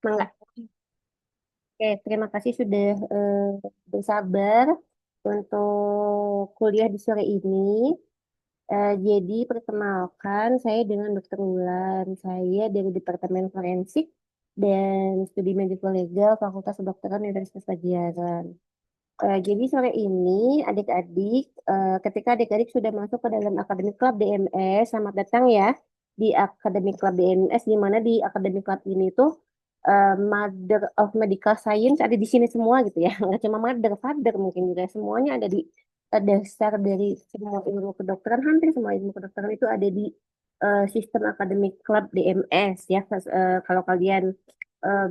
Mangga. Oke, terima kasih sudah bersabar untuk kuliah di sore ini. Jadi perkenalkan, saya dengan Dr. Wulan. Saya dari Departemen Forensik dan Studi Medical Legal Fakultas Kedokteran Universitas Pajajaran. Jadi sore ini adik-adik, ketika adik-adik sudah masuk ke dalam Academic Club DMS, selamat datang ya di Academic Club DMS, di mana di Academic Club ini tuh Mother of Medical Science ada di sini semua gitu ya, nggak cuma Mother, Father mungkin juga semuanya ada di dasar dari semua ilmu kedokteran, hampir semua ilmu kedokteran itu ada di sistem Academic Club DMS ya. Kalau kalian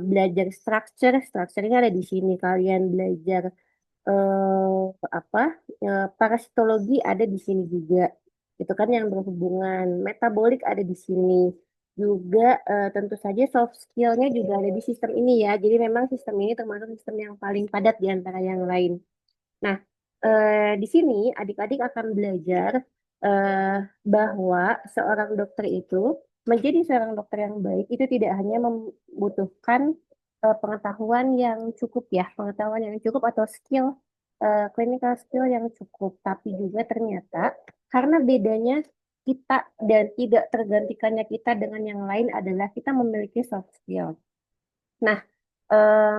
belajar structure-nya ada di sini. Kalian belajar apa parasitologi ada di sini juga itu kan yang berhubungan metabolik ada di sini juga. Tentu saja soft skillnya juga ada di sistem ini ya, jadi memang sistem ini termasuk sistem yang paling padat di antara yang lain. Nah, di sini adik-adik akan belajar eh, bahwa seorang dokter itu menjadi seorang dokter yang baik itu tidak hanya membutuhkan pengetahuan yang cukup ya, pengetahuan yang cukup atau skill clinical skill yang cukup, tapi juga ternyata karena bedanya kita dan tidak tergantikannya kita dengan yang lain adalah kita memiliki soft skill. Nah,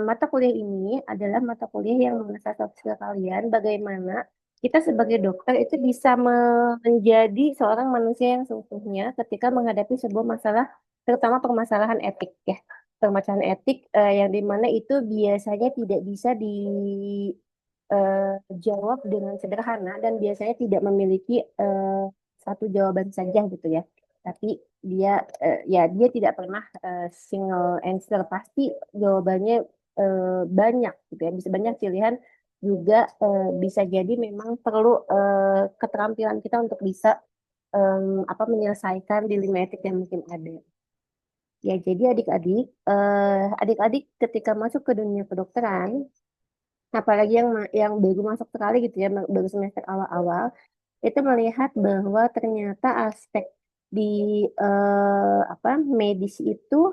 mata kuliah ini adalah mata kuliah yang mengasah soft skill kalian, bagaimana kita sebagai dokter itu bisa menjadi seorang manusia yang seutuhnya ketika menghadapi sebuah masalah, terutama permasalahan etik ya. Permasalahan etik yang dimana itu biasanya tidak bisa dijawab dengan sederhana dan biasanya tidak memiliki satu jawaban saja gitu ya. Tapi dia dia tidak pernah single answer, pasti jawabannya banyak gitu ya, bisa banyak pilihan juga. Bisa jadi memang perlu keterampilan kita untuk bisa menyelesaikan dilema etik yang mungkin ada. Ya, jadi adik-adik ketika masuk ke dunia kedokteran, apalagi yang baru masuk sekali gitu ya, baru semester awal-awal, itu melihat bahwa ternyata aspek di medis itu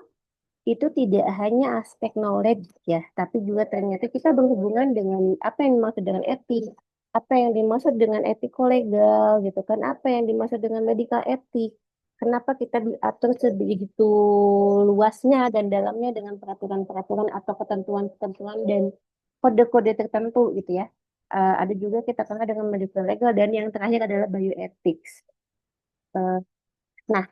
tidak hanya aspek knowledge ya, tapi juga ternyata kita berhubungan dengan apa yang dimaksud dengan etik, apa yang dimaksud dengan etiko-legal gitu kan, apa yang dimaksud dengan medical etik. Kenapa kita diatur sebegitu luasnya dan dalamnya dengan peraturan-peraturan atau ketentuan-ketentuan dan kode-kode tertentu gitu ya. Ada juga kita kenal dengan medical legal dan yang terakhir adalah bioethics. Eh, nah,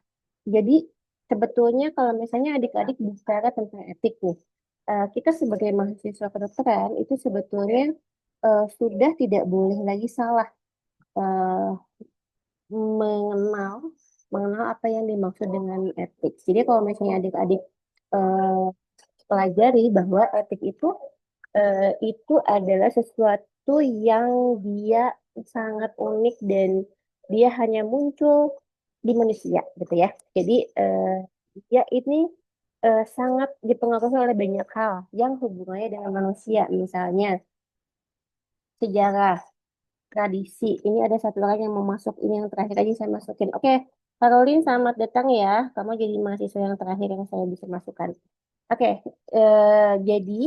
jadi sebetulnya kalau misalnya adik-adik bicara tentang etik nih, kita sebagai mahasiswa kedokteran itu sebetulnya sudah tidak boleh lagi salah eh, mengenal mengenal apa yang dimaksud dengan etik. Jadi kalau misalnya adik-adik eh, pelajari bahwa etik itu adalah sesuatu yang dia sangat unik dan dia hanya muncul di manusia gitu ya. Jadi dia ini sangat dipengaruhi oleh banyak hal yang hubungannya dengan manusia, misalnya sejarah, tradisi. Ini ada satu lagi yang mau masuk, ini yang terakhir aja saya masukin. Oke, Caroline, selamat datang ya. Kamu jadi mahasiswa yang terakhir yang saya bisa masukkan. Oke, jadi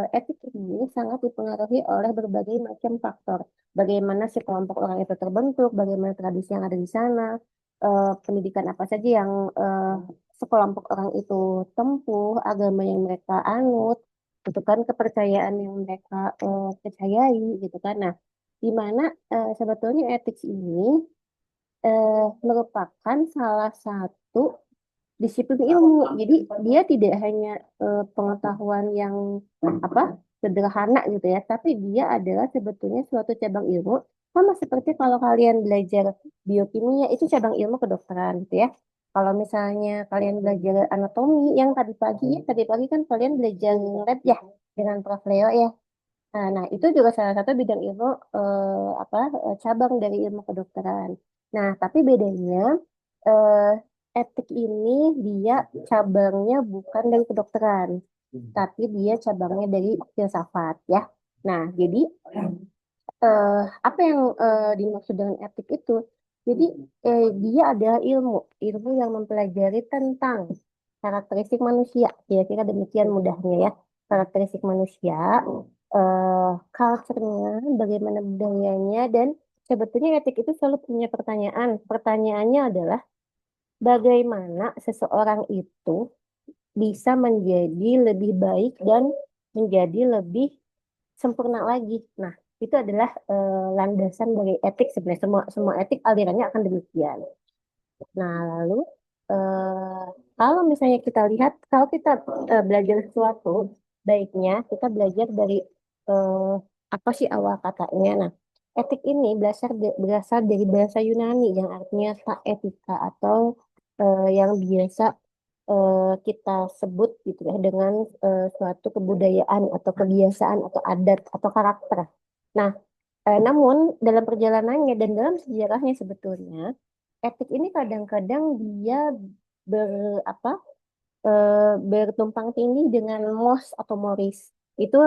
etik ini sangat dipengaruhi oleh berbagai macam faktor. Bagaimana si kelompok orang itu terbentuk, bagaimana tradisi yang ada di sana, pendidikan apa saja yang sekelompok orang itu tempuh, agama yang mereka anut, gitu kan, kepercayaan yang mereka percayai, gitu kan. Nah, di mana sebetulnya etik ini merupakan salah satu disiplin ilmu. Jadi dia tidak hanya pengetahuan yang apa sederhana gitu ya, tapi dia adalah sebetulnya suatu cabang ilmu sama seperti kalau kalian belajar biokimia itu cabang ilmu kedokteran gitu ya. Kalau misalnya kalian belajar anatomi yang tadi pagi kan kalian belajar lab ya dengan Prof. Leo ya. Nah, itu juga salah satu bidang ilmu cabang dari ilmu kedokteran. Nah, tapi bedanya eh, etik ini dia cabangnya bukan dari kedokteran, tapi dia cabangnya dari filsafat ya. Nah, jadi eh, apa yang dimaksud dengan etik itu? Jadi dia adalah ilmu yang mempelajari tentang karakteristik manusia. Kira-kira demikian mudahnya ya. Karakteristik manusia, culture-nya, bagaimana budayanya, dan sebetulnya etik itu selalu punya pertanyaan. Pertanyaannya adalah bagaimana seseorang itu bisa menjadi lebih baik dan menjadi lebih sempurna lagi. Nah, itu adalah landasan dari etik sebenarnya. Semua semua etik alirannya akan demikian. Nah, lalu eh, kalau misalnya kita lihat, kalau kita belajar sesuatu, baiknya kita belajar dari eh, apa sih awal katanya. Nah, etik ini berasal dari bahasa Yunani yang artinya tak etika atau yang biasa kita sebut gitu ya dengan suatu kebudayaan atau kebiasaan atau adat atau karakter. Nah, namun dalam perjalanannya dan dalam sejarahnya sebetulnya etik ini kadang-kadang dia ber apa bertumpang tindih dengan mos atau moris. Itu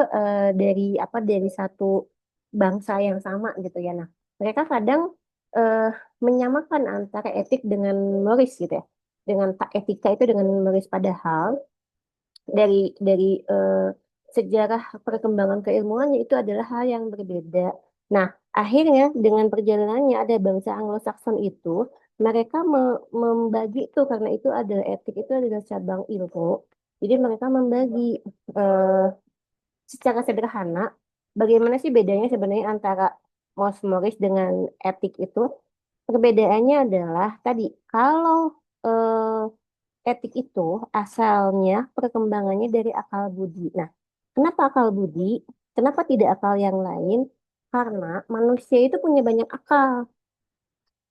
dari satu bangsa yang sama gitu ya. Nah, mereka kadang eh, menyamakan antara etik dengan moris gitu ya. Dengan tak etika itu dengan moris, padahal dari sejarah perkembangan keilmuannya itu adalah hal yang berbeda. Nah, akhirnya dengan perjalanannya ada bangsa Anglo-Saxon itu, mereka membagi itu karena itu adalah etik itu adalah cabang ilmu. Jadi mereka membagi eh, secara sederhana bagaimana sih bedanya sebenarnya antara Mos Morris dengan etik itu. Perbedaannya adalah tadi kalau etik itu asalnya perkembangannya dari akal budi. Nah, kenapa akal budi? Kenapa tidak akal yang lain? Karena manusia itu punya banyak akal.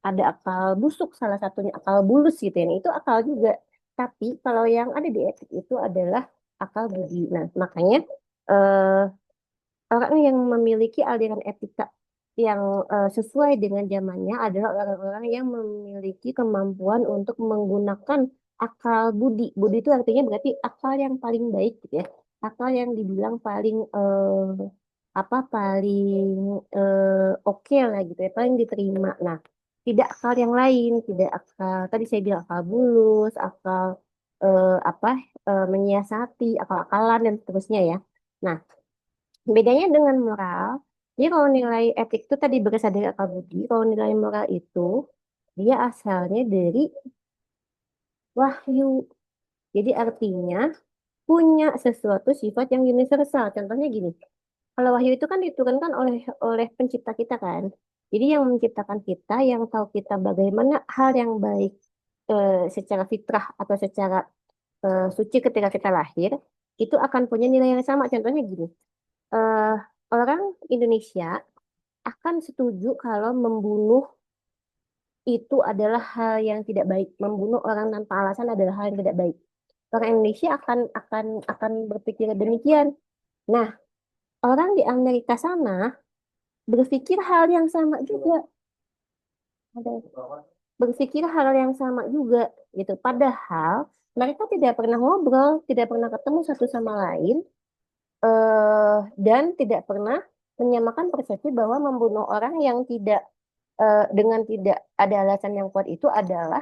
Ada akal busuk, salah satunya akal bulus gitu ya. Nah, itu akal juga. Tapi kalau yang ada di etik itu adalah akal budi. Nah, makanya eh, orang yang memiliki aliran etika yang sesuai dengan zamannya adalah orang-orang yang memiliki kemampuan untuk menggunakan akal budi. Budi itu artinya berarti akal yang paling baik gitu ya. Akal yang dibilang paling paling oke lah gitu ya, paling diterima. Nah, tidak akal yang lain, tidak akal tadi saya bilang akal bulus, akal eh, apa menyiasati, akal-akalan dan seterusnya ya. Nah, bedanya dengan moral, jadi kalau nilai etik itu tadi berasal dari akal budi, kalau nilai moral itu dia asalnya dari wahyu. Jadi artinya punya sesuatu sifat yang universal. Contohnya gini, kalau wahyu itu kan diturunkan oleh oleh pencipta kita kan. Jadi yang menciptakan kita, yang tahu kita bagaimana hal yang baik secara fitrah atau secara suci ketika kita lahir, itu akan punya nilai yang sama. Contohnya gini, eh, orang Indonesia akan setuju kalau membunuh itu adalah hal yang tidak baik. Membunuh orang tanpa alasan adalah hal yang tidak baik. Orang Indonesia akan berpikir demikian. Nah, orang di Amerika sana berpikir hal yang sama juga. Berpikir hal yang sama juga gitu. Padahal mereka tidak pernah ngobrol, tidak pernah ketemu satu sama lain, dan tidak pernah menyamakan persepsi bahwa membunuh orang yang tidak dengan tidak ada alasan yang kuat itu adalah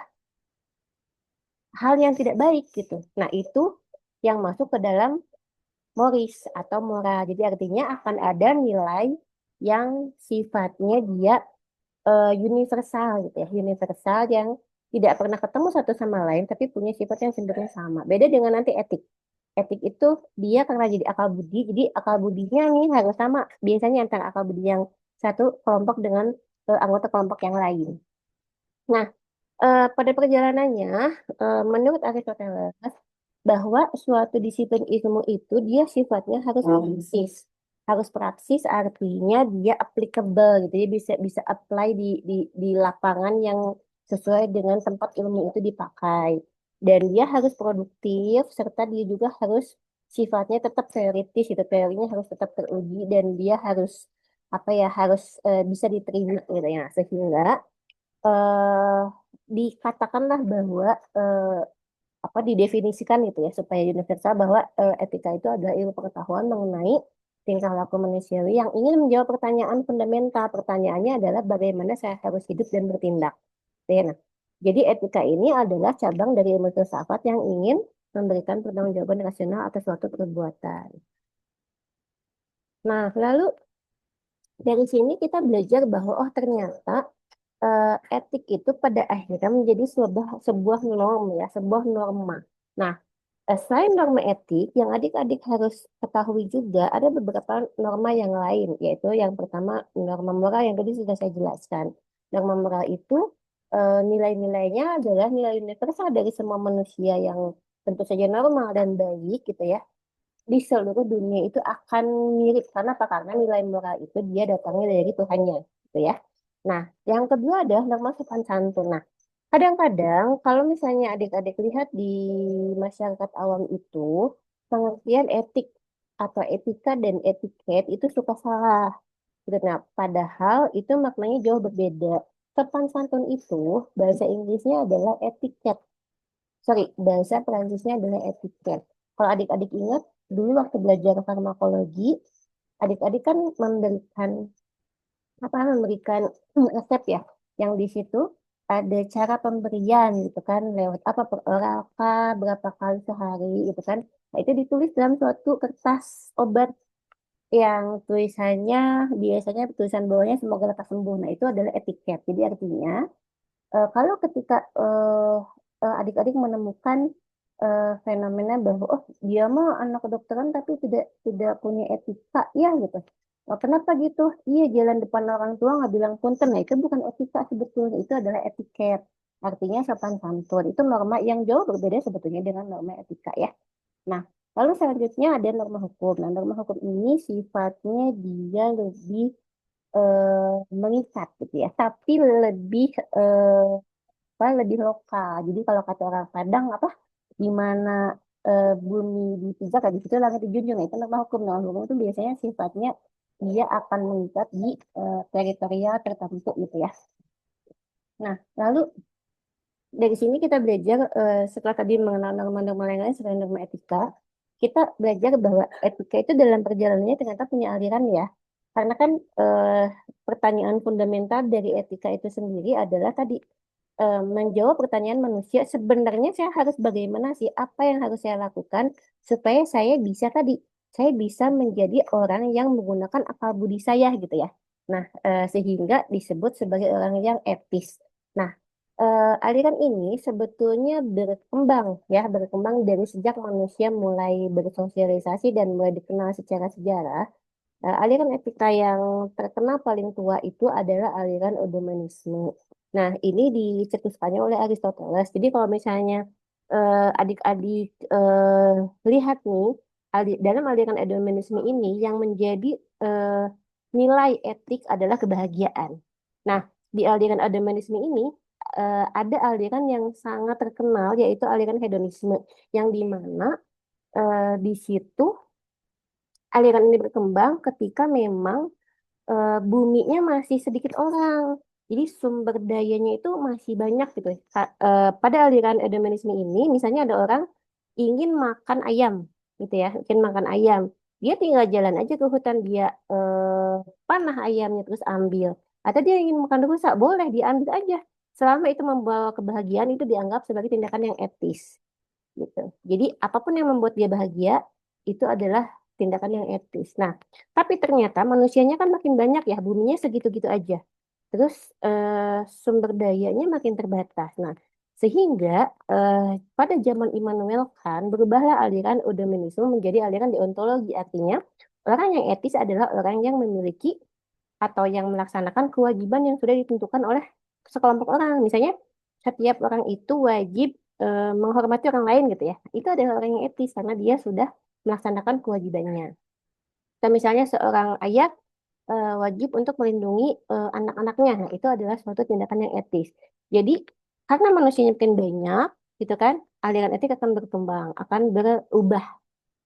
hal yang tidak baik gitu. Nah, itu yang masuk ke dalam moris atau moral. Jadi artinya akan ada nilai yang sifatnya dia universal gitu ya, universal yang tidak pernah ketemu satu sama lain tapi punya sifat yang cenderung sama. Beda dengan nanti etik. Etik itu dia karena jadi akal budi, jadi akal budinya nih harus sama biasanya antara akal budi yang satu kelompok dengan anggota kelompok yang lain. Nah, pada perjalanannya, menurut Aristoteles, bahwa suatu disiplin ilmu itu dia sifatnya harus praksis. Harus praksis artinya dia applicable gitu. Dia bisa bisa apply di lapangan yang sesuai dengan tempat ilmu itu dipakai. Dan dia harus produktif serta dia juga harus sifatnya tetap teoritis itu, teorinya harus tetap teruji dan dia harus harus bisa diterima gitu ya. Sehingga eh dikatakanlah bahwa didefinisikan itu ya supaya universal bahwa etika itu adalah ilmu pengetahuan mengenai tingkah laku manusiawi yang ingin menjawab pertanyaan fundamental. Pertanyaannya adalah bagaimana saya harus hidup dan bertindak. Ya, nah, jadi etika ini adalah cabang dari ilmu filsafat yang ingin memberikan pertanggungjawaban rasional atas suatu perbuatan. Nah, lalu dari sini kita belajar bahwa oh ternyata etik itu pada akhirnya menjadi sebuah norm ya, sebuah norma. Nah, selain norma etik, yang adik-adik harus ketahui juga ada beberapa norma yang lain, yaitu yang pertama norma moral yang tadi sudah saya jelaskan. Norma moral itu nilai-nilainya adalah nilai universal dari semua manusia yang tentu saja normal dan baik gitu ya. Di seluruh dunia itu akan mirip karena apa? Karena nilai moral itu dia datangnya dari Tuhannya, gitu ya. Nah, yang kedua adalah norma sopan santun. Nah, kadang-kadang kalau misalnya adik-adik lihat di masyarakat awam itu, pengertian etik atau etika dan etiket itu suka salah. Gitu. Nah, padahal itu maknanya jauh berbeda. Sopan santun itu bahasa Inggrisnya adalah etiket. Sorry, bahasa Perancisnya adalah etiket. Kalau adik-adik ingat, dulu waktu belajar farmakologi, adik-adik kan memberikan resep ya, yang di situ ada cara pemberian gitu kan, lewat apa per oral kah, berapa kali sehari gitu kan. Nah, itu ditulis dalam suatu kertas obat yang tulisannya biasanya tulisan bawahnya semoga lekas sembuh. Nah, itu adalah etiket. Jadi artinya kalau ketika adik-adik menemukan fenomena bahwa oh dia mah anak kedokteran tapi tidak tidak punya etika ya gitu. Oh, kenapa gitu? Iya jalan depan orang tua nggak bilang punten. Nah itu bukan etika sebetulnya, itu adalah etiket. Artinya sopan santun. Itu norma yang jauh berbeda sebetulnya dengan norma etika ya. Nah, lalu selanjutnya ada norma hukum. Nah, norma hukum ini sifatnya dia lebih mengikat gitu ya, tapi lebih lebih lokal. Jadi kalau kata orang Padang apa di mana bumi dipijak, di situ langit dijunjung. Nah, itu norma hukum. Norma hukum itu biasanya sifatnya dia akan mengikat di teritorial tertentu gitu ya. Nah, lalu dari sini kita belajar setelah tadi mengenal norma-norma yang lain selain norma etika, kita belajar bahwa etika itu dalam perjalanannya ternyata punya aliran ya. Karena kan pertanyaan fundamental dari etika itu sendiri adalah tadi menjawab pertanyaan manusia, sebenarnya saya harus bagaimana sih, apa yang harus saya lakukan supaya saya bisa menjadi orang yang menggunakan akal budi saya gitu ya. Nah, sehingga disebut sebagai orang yang etis. Nah, aliran ini sebetulnya berkembang dari sejak manusia mulai bersosialisasi dan mulai dikenal secara sejarah. Aliran etika yang terkenal paling tua itu adalah aliran Eudemonisme. Nah, ini dicetuskannya oleh Aristoteles. Jadi kalau misalnya adik-adik lihat nih, dalam aliran Eudemonisme ini yang menjadi eh, nilai etik adalah kebahagiaan. Nah, di aliran Eudemonisme ini ada aliran yang sangat terkenal yaitu aliran hedonisme yang di mana di situ aliran ini berkembang ketika memang buminya masih sedikit orang. Jadi sumber dayanya itu masih banyak gitu. Pada aliran edomenisme ini, misalnya ada orang ingin makan ayam, gitu ya, ingin makan ayam. Dia tinggal jalan aja ke hutan, dia panah ayamnya terus ambil. Atau dia ingin makan rusa, boleh diambil aja. Selama itu membawa kebahagiaan, itu dianggap sebagai tindakan yang etis gitu. Jadi apapun yang membuat dia bahagia itu adalah tindakan yang etis. Nah, tapi ternyata manusianya kan makin banyak ya, buminya segitu-gitu aja. Terus sumber dayanya makin terbatas. Nah, sehingga pada zaman Immanuel Kant berubahlah aliran Eudemonisme menjadi aliran deontologi. Artinya orang yang etis adalah orang yang memiliki atau yang melaksanakan kewajiban yang sudah ditentukan oleh sekelompok orang. Misalnya, setiap orang itu wajib menghormati orang lain gitu ya. Itu adalah orang yang etis karena dia sudah melaksanakan kewajibannya. Dan misalnya seorang ayah wajib untuk melindungi anak-anaknya. Nah, itu adalah suatu tindakan yang etis. Jadi, karena manusianya makin banyak, gitu kan, aliran etik akan berkembang, akan berubah.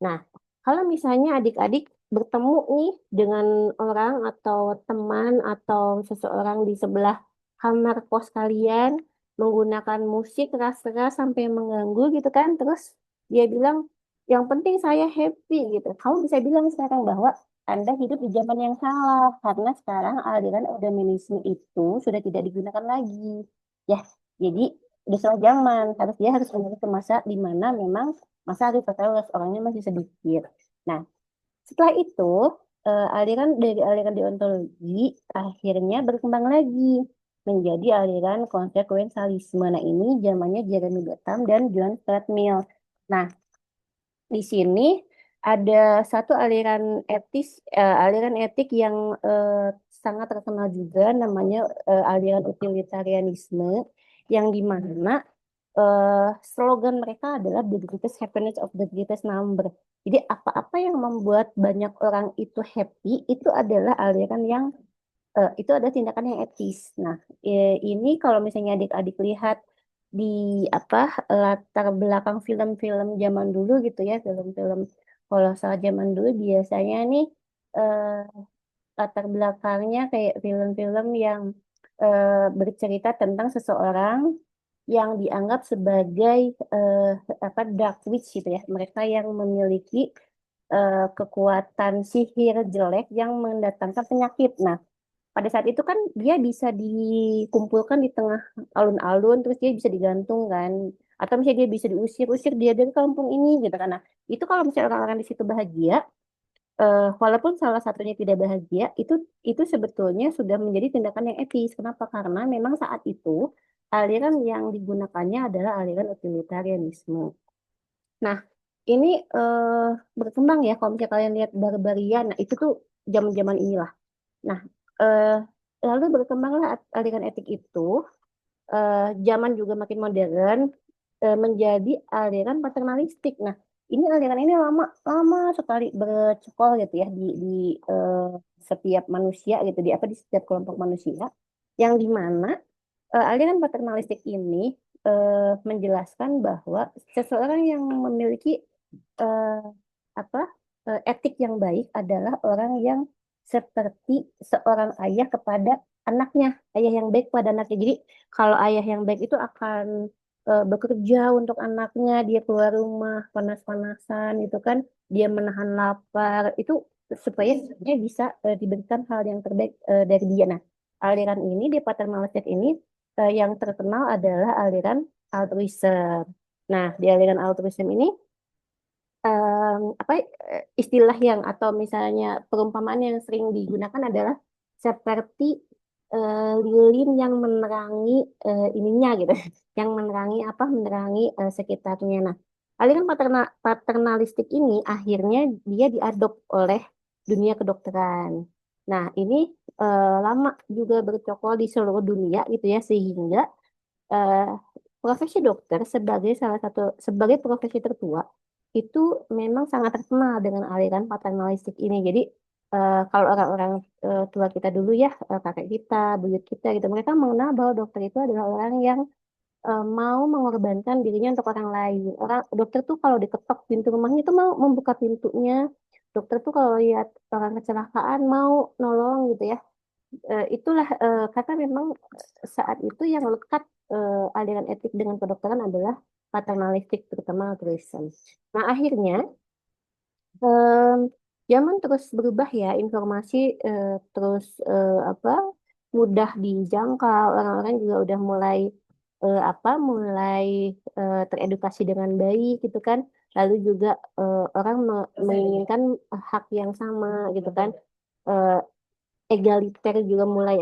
Nah, kalau misalnya adik-adik bertemu nih dengan orang atau teman atau seseorang di sebelah kamar kos kalian menggunakan musik keras-keras sampai mengganggu gitu kan, terus dia bilang, yang penting saya happy gitu. Kamu bisa bilang sekarang bahwa Anda hidup di zaman yang salah karena sekarang aliran feminisme itu sudah tidak digunakan lagi. Ya, jadi udah salah zaman. Dia harus kembali ke masa di mana memang Masa Aristoteles orangnya masih sedikit. Nah, setelah itu aliran dari aliran deontologi akhirnya berkembang lagi menjadi aliran konsekuensialisme. Nah, ini zamannya Jeremy Bentham dan John Stuart Mill. Nah, di sini ada satu aliran etik yang sangat terkenal juga, namanya aliran utilitarianisme, yang di mana slogan mereka adalah the greatest happiness of the greatest number. Jadi apa-apa yang membuat banyak orang itu happy itu adalah aliran yang itu ada tindakan yang etis. Nah, ini kalau misalnya adik-adik lihat di apa latar belakang film-film zaman dulu gitu ya, film-film kolosal zaman dulu biasanya nih eh, latar belakangnya kayak film-film yang bercerita tentang seseorang yang dianggap sebagai eh, dark witch gitu ya. Mereka yang memiliki kekuatan sihir jelek yang mendatangkan penyakit. Nah, pada saat itu kan dia bisa dikumpulkan di tengah alun-alun, terus dia bisa digantung kan, atau misalnya dia bisa diusir-usir dia dari kampung ini gitu kan. Nah, itu kalau misalnya orang-orang di situ bahagia, walaupun salah satunya tidak bahagia, itu sebetulnya sudah menjadi tindakan yang etis. Kenapa? Karena memang saat itu aliran yang digunakannya adalah aliran utilitarianisme. Nah, ini berkembang ya kalau misalnya kalian lihat Barbarian, nah itu tuh zaman-zaman inilah. Nah, eh, lalu berkembanglah aliran etik itu, zaman juga makin modern, menjadi aliran paternalistik. Nah, ini aliran ini lama lama sekali bercokol gitu ya di eh, setiap manusia gitu, di setiap kelompok manusia, yang dimana aliran paternalistik ini menjelaskan bahwa seseorang yang memiliki eh, apa etik yang baik adalah orang yang seperti seorang ayah kepada anaknya, ayah yang baik pada anaknya. Jadi kalau ayah yang baik itu akan bekerja untuk anaknya, dia keluar rumah panas-panasan itu kan, dia menahan lapar itu supaya dia bisa diberikan hal yang terbaik dari dia. Nah, aliran ini di paternalistik ini yang terkenal adalah aliran altruism. Nah, di aliran altruism ini istilah yang atau misalnya perumpamaan yang sering digunakan adalah seperti lilin yang menerangi ininya gitu, yang menerangi sekitarnya. Nah, aliran paternalistik ini akhirnya dia diadop oleh dunia kedokteran. Nah, ini lama juga bercokol di seluruh dunia gitu ya, sehingga eh, profesi dokter sebagai profesi tertua itu memang sangat terkenal dengan aliran paternalistik ini. Jadi kalau orang-orang tua kita dulu ya, kakek kita, buyut kita gitu, mereka mengenal bahwa dokter itu adalah orang yang mau mengorbankan dirinya untuk orang lain. Dokter tuh kalau diketok pintu rumahnya itu mau membuka pintunya. Dokter tuh kalau lihat orang kecelakaan mau nolong gitu ya. Itulah kata memang saat itu yang lekat aliran etik dengan kedokteran adalah paternalistik, terutama altruism. Nah, akhirnya em, zaman terus berubah ya, informasi terus mudah dijangkau, orang-orang juga udah mulai mulai teredukasi dengan baik gitu kan. Lalu juga orang menginginkan hak yang sama gitu kan. Eh, Egaliter juga mulai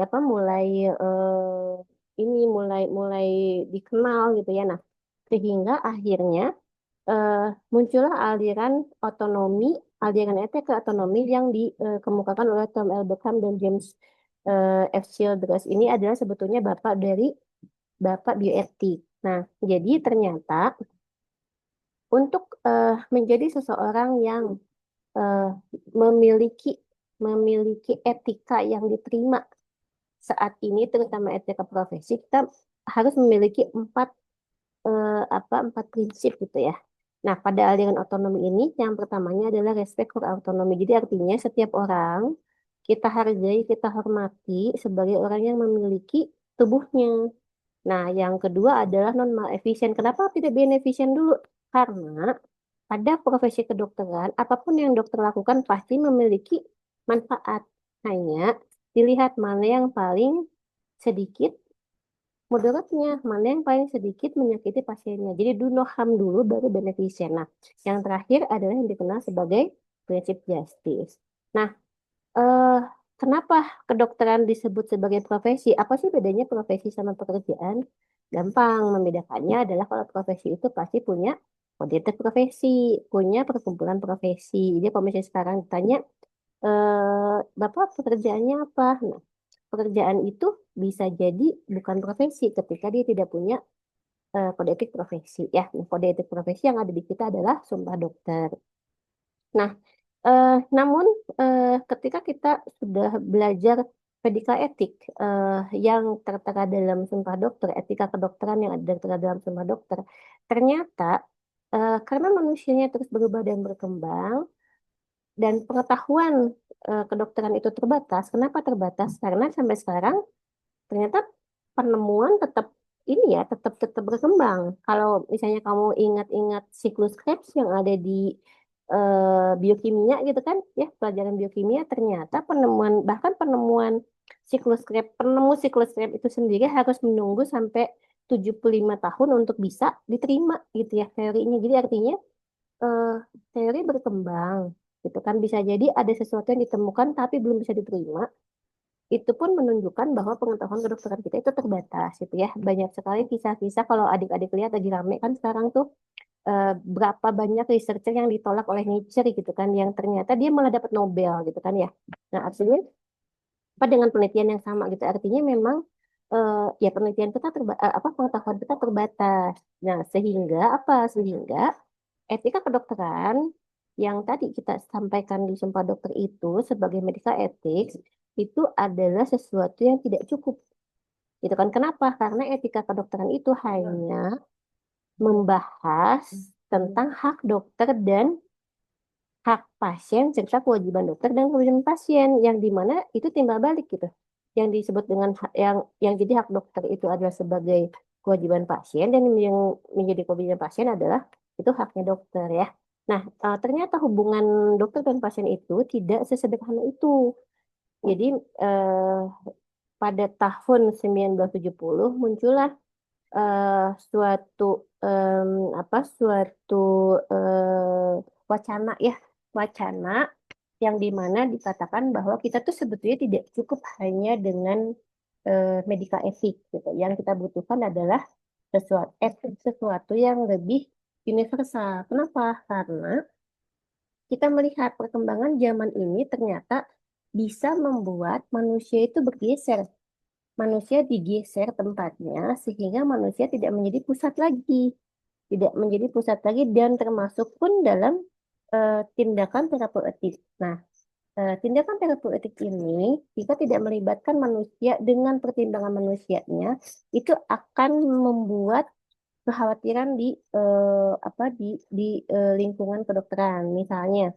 mulai mulai dikenal gitu ya. Nah, sehingga akhirnya eh, muncullah aliran etika otonomi yang dikemukakan oleh Tom L. Beckham dan James F. Childress. Ini adalah sebetulnya bapak bioetik. Nah, jadi ternyata untuk menjadi seseorang yang eh, memiliki memiliki etika yang diterima saat ini, terutama etika profesi, kita harus memiliki empat prinsip gitu ya. Nah, pada aliran otonomi ini yang pertamanya adalah respect for autonomy. Jadi artinya setiap orang kita hargai, kita hormati sebagai orang yang memiliki tubuhnya. Nah, yang kedua adalah non malefisien. Kenapa tidak beneficient dulu? Karena pada profesi kedokteran, apapun yang dokter lakukan pasti memiliki manfaat. Hanya dilihat mana yang paling sedikit mudaratnya, mana yang paling sedikit menyakiti pasiennya. Jadi do no harm dulu baru beneficent. Nah, yang terakhir adalah yang dikenal sebagai prinsip justice. Nah, eh, kenapa kedokteran disebut sebagai profesi? Apa sih bedanya profesi sama pekerjaan? Gampang membedakannya adalah kalau profesi itu pasti punya kode etik profesi, punya perkumpulan profesi. Jadi kalau misalnya sekarang ditanya, Bapak pekerjaannya apa? Nah, pekerjaan itu bisa jadi bukan profesi ketika dia tidak punya kode etik profesi. Ya, nah, kode etik profesi yang ada di kita adalah Sumpah Dokter. Nah, namun ketika kita sudah belajar pedika etik yang tertera dalam Sumpah Dokter, etika kedokteran yang ada tertera dalam Sumpah Dokter, ternyata karena manusianya terus berubah dan berkembang, dan pengetahuan kedokteran itu terbatas. Kenapa terbatas? Karena sampai sekarang ternyata penemuan tetap ini ya, tetap tetap berkembang. Kalau misalnya kamu ingat-ingat siklus Krebs yang ada di biokimia gitu kan, ya pelajaran biokimia, ternyata penemuan bahkan penemuan siklus Krebs, penemu siklus Krebs itu sendiri harus menunggu sampai 75 tahun untuk bisa diterima gitu ya teorinya. Jadi artinya eh, teori berkembang gitu kan, bisa jadi ada sesuatu yang ditemukan tapi belum bisa diterima, itu pun menunjukkan bahwa pengetahuan kedokteran kita itu terbatas gitu ya. Banyak sekali kisah-kisah, kalau adik-adik lihat lagi rame kan sekarang tuh, berapa banyak researcher yang ditolak oleh Nature gitu kan, yang ternyata dia malah dapat Nobel gitu kan ya. Nah, artinya apa dengan penelitian yang sama gitu, artinya memang ya penelitian kita apa pengetahuan kita terbatas. Nah, sehingga apa? Sehingga etika kedokteran yang tadi kita sampaikan di Sumpah Dokter itu sebagai medical ethics itu adalah sesuatu yang tidak cukup. Gitu kan? Kenapa? Karena etika kedokteran itu hanya membahas tentang hak dokter dan hak pasien serta kewajiban dokter dan kewajiban pasien, yang dimana itu timbal balik gitu. Yang disebut dengan yang jadi hak dokter itu adalah sebagai kewajiban pasien, dan yang menjadi kewajiban pasien adalah itu haknya dokter ya. Nah, ternyata hubungan dokter dan pasien itu tidak sesederhana itu. Jadi eh, pada tahun 1970 muncullah eh, suatu suatu wacana ya, wacana yang dimana dikatakan bahwa kita tuh sebetulnya tidak cukup hanya dengan medical ethic gitu. Yang kita butuhkan adalah sesuatu yang lebih universal. Kenapa? Karena kita melihat perkembangan zaman ini ternyata bisa membuat manusia itu bergeser. Manusia digeser tempatnya sehingga manusia tidak menjadi pusat lagi. Tidak menjadi pusat lagi, dan termasuk pun dalam tindakan terapeutik. Nah, tindakan terapeutik ini jika tidak melibatkan manusia dengan pertimbangan manusianya, itu akan membuat kekhawatiran di lingkungan kedokteran. Misalnya,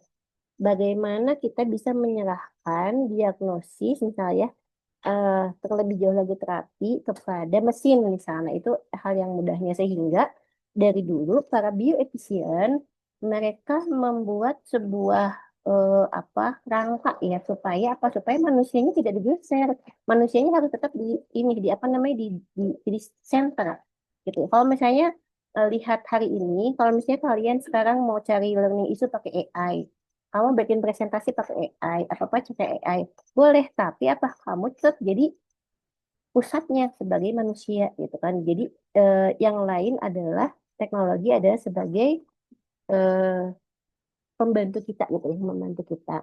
bagaimana kita bisa menyerahkan diagnosis misalnya, terlebih jauh lagi terapi kepada mesin misalnya, itu hal yang mudahnya, sehingga dari dulu para bioetisien mereka membuat sebuah rangka ya, supaya manusianya tidak digeser, manusianya harus tetap di apa namanya di center gitu. Kalau misalnya lihat hari ini, kalau misalnya kalian sekarang mau cari learning issue pakai AI, kamu bikin presentasi pakai AI, apa-apa pakai AI, boleh, tapi apa kamu tetap jadi pusatnya sebagai manusia gitu kan. Jadi yang lain adalah teknologi adalah sebagai eh, pembantu kita gitu ya, membantu kita.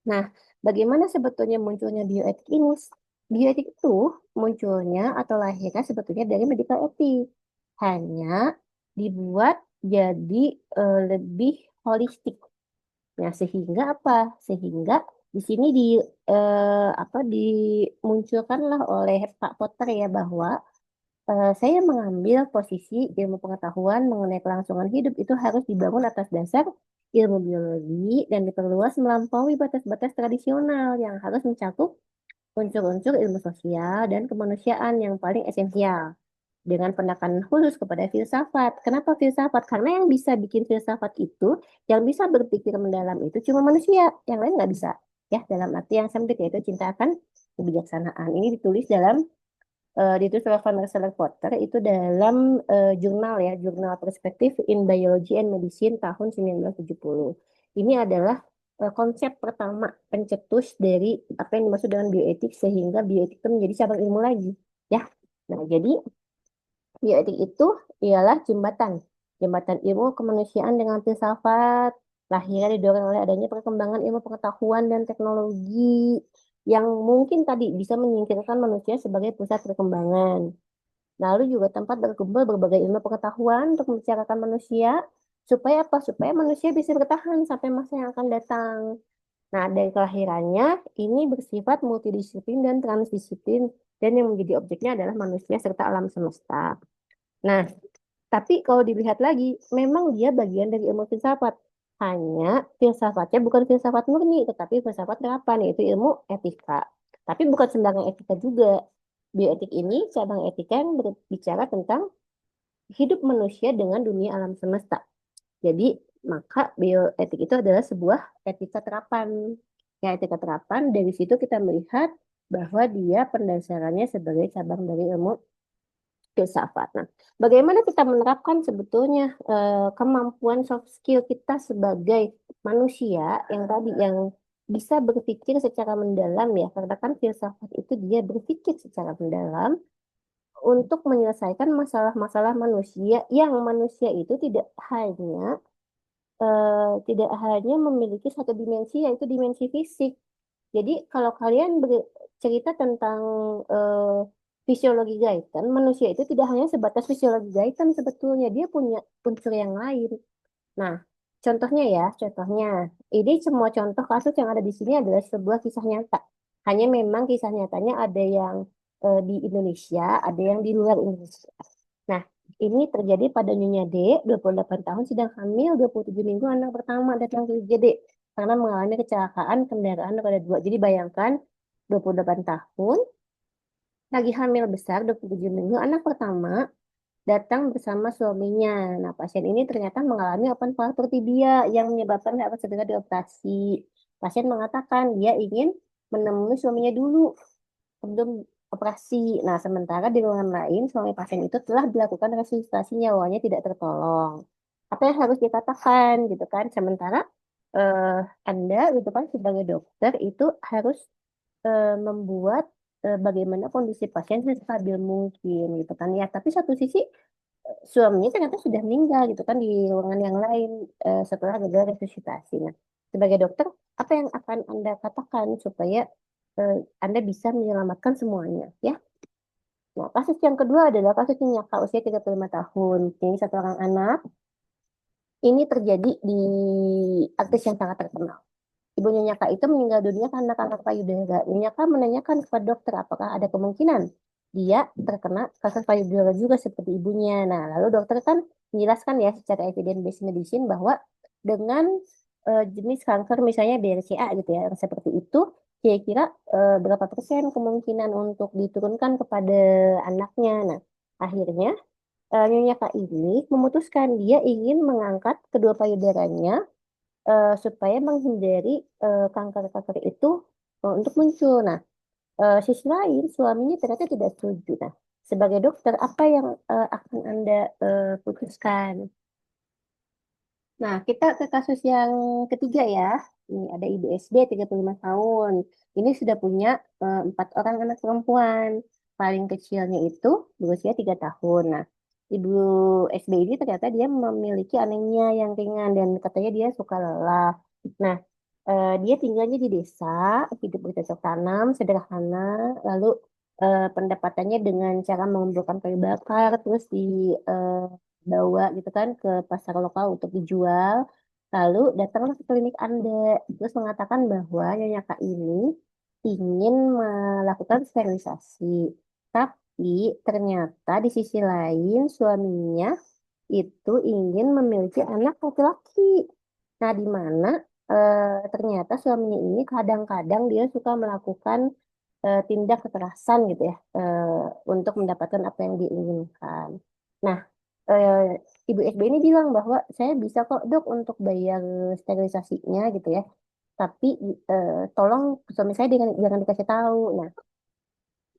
Nah, bagaimana sebetulnya munculnya bioetik ini? Bioetik itu munculnya atau lahirnya sebetulnya dari medical ethic. Hanya dibuat jadi lebih holistik. Nah, sehingga apa? Sehingga di sini dimunculkanlah oleh Pak Potter ya, bahwa saya mengambil posisi ilmu pengetahuan mengenai kelangsungan hidup itu harus dibangun atas dasar ilmu biologi dan diperluas melampaui batas-batas tradisional yang harus mencakup unsur-unsur ilmu sosial dan kemanusiaan yang paling esensial, dengan penekanan khusus kepada filsafat. Kenapa filsafat? Karena yang bisa bikin filsafat itu, yang bisa berpikir mendalam itu cuma manusia, yang lain nggak bisa. Ya, dalam arti yang sempit, yaitu cinta akan kebijaksanaan. Ini ditulis dalam ditulis oleh Van Rensselaer Potter itu dalam jurnal ya, jurnal Perspective in Biology and Medicine tahun 1970. Ini adalah konsep pertama pencetus dari apa yang dimaksud dengan bioetik sehingga bioetik itu menjadi cabang ilmu lagi. Ya, nah jadi bioetik itu ialah jembatan ilmu kemanusiaan dengan filsafat. Lahirnya didorong oleh adanya perkembangan ilmu pengetahuan dan teknologi yang mungkin tadi bisa menyingkirkan manusia sebagai pusat perkembangan. Lalu juga tempat berkumpul berbagai ilmu pengetahuan untuk membicarakan manusia supaya apa? Supaya manusia bisa bertahan sampai masa yang akan datang. Nah, dari kelahirannya ini bersifat multidisiplin dan transdisiplin dan yang menjadi objeknya adalah manusia serta alam semesta. Nah, tapi kalau dilihat lagi, memang dia bagian dari ilmu filsafat. Hanya filsafatnya bukan filsafat murni, tetapi filsafat terapan, yaitu ilmu etika. Tapi bukan sembarang etika juga. Bioetik ini cabang etika yang berbicara tentang hidup manusia dengan dunia alam semesta. Jadi, maka bioetik itu adalah sebuah etika terapan. Ya, etika terapan, dari situ kita melihat bahwa dia pendasarannya sebagai cabang dari ilmu filsafat. Nah, bagaimana kita menerapkan sebetulnya kemampuan soft skill kita sebagai manusia yang tadi yang bisa berpikir secara mendalam ya, karena kan filsafat itu dia berpikir secara mendalam untuk menyelesaikan masalah-masalah manusia yang manusia itu tidak hanya memiliki satu dimensi yaitu dimensi fisik. Jadi kalau kalian bercerita tentang eh, fisiologi Gaiten, manusia itu tidak hanya sebatas fisiologi Gaiten sebetulnya, dia punya unsur yang lain. Nah, contohnya, ini semua contoh kasus yang ada di sini adalah sebuah kisah nyata. Hanya memang kisah nyatanya ada yang di Indonesia, ada yang di luar Indonesia. Nah, ini terjadi pada Nyonya D, 28 tahun, sedang hamil 27 minggu, anak pertama datang ke IGD karena mengalami kecelakaan kendaraan roda dua. Jadi bayangkan 28 tahun, lagi hamil besar 27 minggu, anak pertama datang bersama suaminya. Nah, pasien ini ternyata mengalami open fracture tibia yang menyebabkan harus segera dioperasi. Pasien mengatakan dia ingin menemui suaminya dulu sebelum operasi. Nah, sementara di ruangan lain, suami pasien itu telah dilakukan resusitasi nyawanya tidak tertolong. Apa yang harus dikatakan gitu kan? Sementara eh, Anda gitu kan sebagai dokter itu harus membuat bagaimana kondisi pasien stabil mungkin gitu kan ya. Tapi satu sisi suaminya ternyata sudah meninggal gitu kan di ruangan yang lain setelah gagal resusitasi. Nah, sebagai dokter, apa yang akan Anda katakan supaya eh, Anda bisa menyelamatkan semuanya ya? Nah, kasus yang kedua adalah kasus Nyaka usia 35 tahun. Ini satu orang anak. Ini terjadi di artis yang sangat terkenal. Ibunya Nyaka itu meninggal dunia karena kanker payudara. Nyaka menanyakan kepada dokter apakah ada kemungkinan dia terkena kanker payudara juga seperti ibunya. Nah, lalu dokter kan menjelaskan ya secara evidence based medicine bahwa dengan jenis kanker misalnya BRCA gitu ya, yang seperti itu, kira-kira berapa persen kemungkinan untuk diturunkan kepada anaknya. Nah, akhirnya Nyonya Kak ini memutuskan dia ingin mengangkat kedua payudaranya supaya menghindari kanker-kanker itu untuk muncul. Nah, sisi lain suaminya ternyata tidak setuju. Nah, sebagai dokter apa yang akan Anda putuskan? Nah, kita ke kasus yang ketiga ya. Ini ada Ibu SB 35 tahun. Ini sudah punya 4 orang anak perempuan. Paling kecilnya itu berusia 3 tahun. Nah, Ibu SB ini ternyata dia memiliki anemia yang ringan dan katanya dia suka lelah. Nah, dia tinggalnya di desa, hidup bercocok tanam, sederhana, lalu pendapatannya dengan cara mengumpulkan kayu bakar, terus dibawa gitu kan ke pasar lokal untuk dijual. Lalu datanglah ke klinik Anda, terus mengatakan bahwa Nyonya Kak ini ingin melakukan sterilisasi. Tapi ternyata di sisi lain suaminya itu ingin memiliki anak laki-laki. Nah, di mana ternyata suaminya ini kadang-kadang dia suka melakukan tindak kekerasan gitu ya untuk mendapatkan apa yang diinginkan. Nah, eh, Ibu SB ini bilang bahwa saya bisa kok dok untuk bayar sterilisasinya gitu ya, tapi tolong suami saya jangan dikasih tahu. Nah,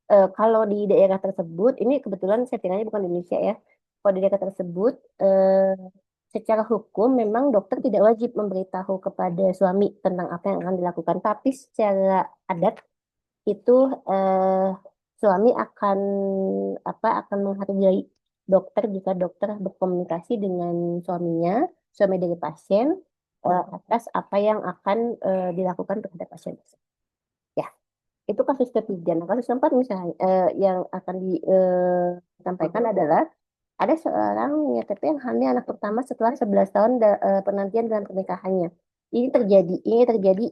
Kalau di daerah tersebut, ini kebetulan settingannya bukan di Indonesia ya. Kalau di daerah tersebut, secara hukum memang dokter tidak wajib memberitahu kepada suami tentang apa yang akan dilakukan. Tapi secara adat itu eh, suami akan akan menghargai dokter jika dokter berkomunikasi dengan suaminya, suami dari pasien atas apa yang akan dilakukan terhadap pasien tersebut. Ya, itu kasus ketiga. Nah, kasus keempat misalnya yang akan disampaikan adalah ada seorang YTP yang hamil anak pertama setelah 11 tahun penantian dalam pernikahannya. Ini terjadi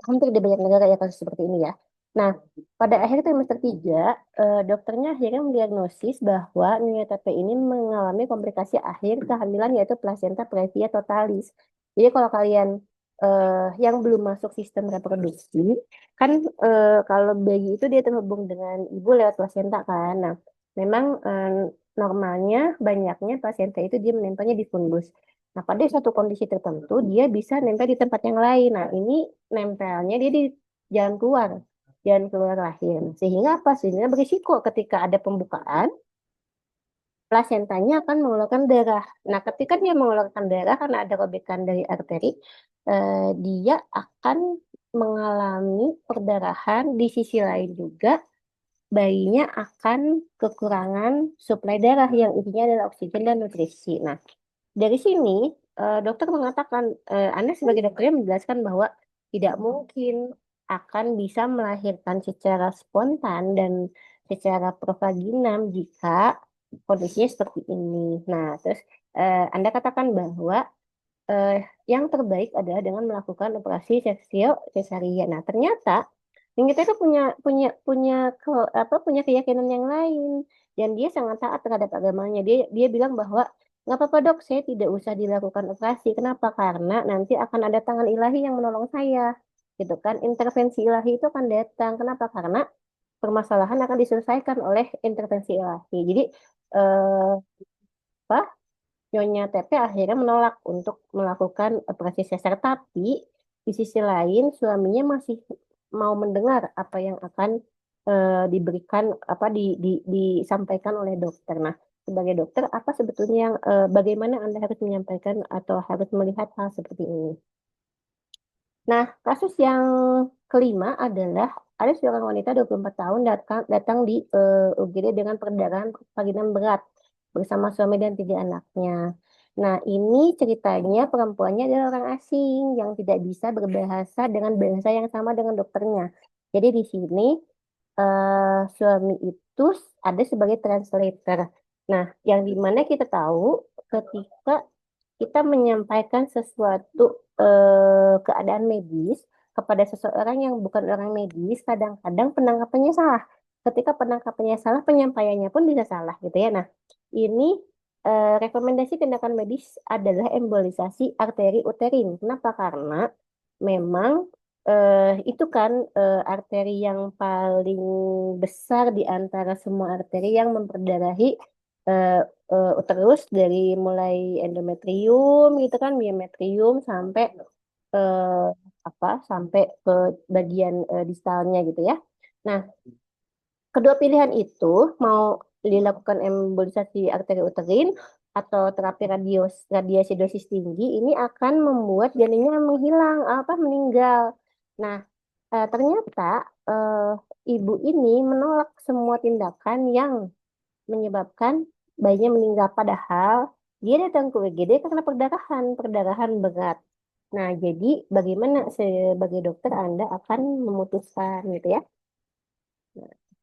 hampir di banyak negara ya kasus seperti ini ya. Nah, pada akhir trimester 3, dokternya akhirnya mendiagnosis bahwa YTP ini mengalami komplikasi akhir kehamilan yaitu placenta previa totalis. Jadi kalau kalian yang belum masuk sistem reproduksi, kan kalau bayi itu dia terhubung dengan ibu lewat plasenta kan. Nah, memang normalnya banyaknya placenta itu dia menempelnya di fundus. Nah, pada suatu kondisi tertentu dia bisa nempel di tempat yang lain. Nah, ini nempelnya dia di jalan keluar, jalan keluar rahim. Sehingga apa? Sehingga berisiko ketika ada pembukaan, plasentanya akan mengeluarkan darah. Nah, ketika dia mengeluarkan darah karena ada robekan dari arteri, dia akan mengalami perdarahan di sisi lain juga bayinya akan kekurangan suplai darah yang isinya adalah oksigen dan nutrisi. Nah, dari sini dokter mengatakan, Anda sebagai dokternya menjelaskan bahwa tidak mungkin akan bisa melahirkan secara spontan dan secara provaginam jika kondisinya seperti ini. Nah, terus Anda katakan bahwa eh, yang terbaik adalah dengan melakukan operasi seksio cesarean. Nah, ternyata yang kita itu punya punya punya punya keyakinan yang lain dan dia sangat taat terhadap agamanya. Dia bilang bahwa nggak apa-apa dok, saya tidak usah dilakukan operasi. Kenapa? Karena nanti akan ada tangan ilahi yang menolong saya. Gitu kan? Intervensi ilahi itu akan datang. Kenapa? Karena permasalahan akan diselesaikan oleh intervensi ilahi. Jadi eh, apa? Nyonya Tete akhirnya menolak untuk melakukan operasi sesar, tapi di sisi lain suaminya masih mau mendengar apa yang akan diberikan disampaikan oleh dokter. Nah, sebagai dokter apa sebetulnya yang bagaimana Anda harus menyampaikan atau harus melihat hal seperti ini? Nah, kasus yang kelima adalah ada seorang wanita 24 tahun datang datang di UGD dengan perdarahan vaginal berat bersama suami dan tiga anaknya. Nah, ini ceritanya perempuannya adalah orang asing yang tidak bisa berbahasa dengan bahasa yang sama dengan dokternya. Jadi di sini suami itu ada sebagai translator. Nah, yang dimana kita tahu ketika kita menyampaikan sesuatu keadaan medis kepada seseorang yang bukan orang medis, kadang-kadang penangkapannya salah. Ketika penangkapannya salah, penyampaiannya pun bisa salah gitu ya. Nah, ini rekomendasi tindakan medis adalah embolisasi arteri uterin. Kenapa? Karena memang itu kan arteri yang paling besar di antara semua arteri yang memperdarahi eh, uterus dari mulai endometrium gitu kan, miometrium sampai eh, sampai ke bagian distalnya gitu ya. Nah, kedua pilihan itu mau dilakukan embolisasi arteri uterin atau terapi radiasi dosis tinggi ini akan membuat janinnya menghilang meninggal. Nah, ternyata eh, ibu ini menolak semua tindakan yang menyebabkan bayinya meninggal padahal dia datang ke UGD karena perdarahan berat. Nah, jadi bagaimana sebagai dokter Anda akan memutuskan gitu ya?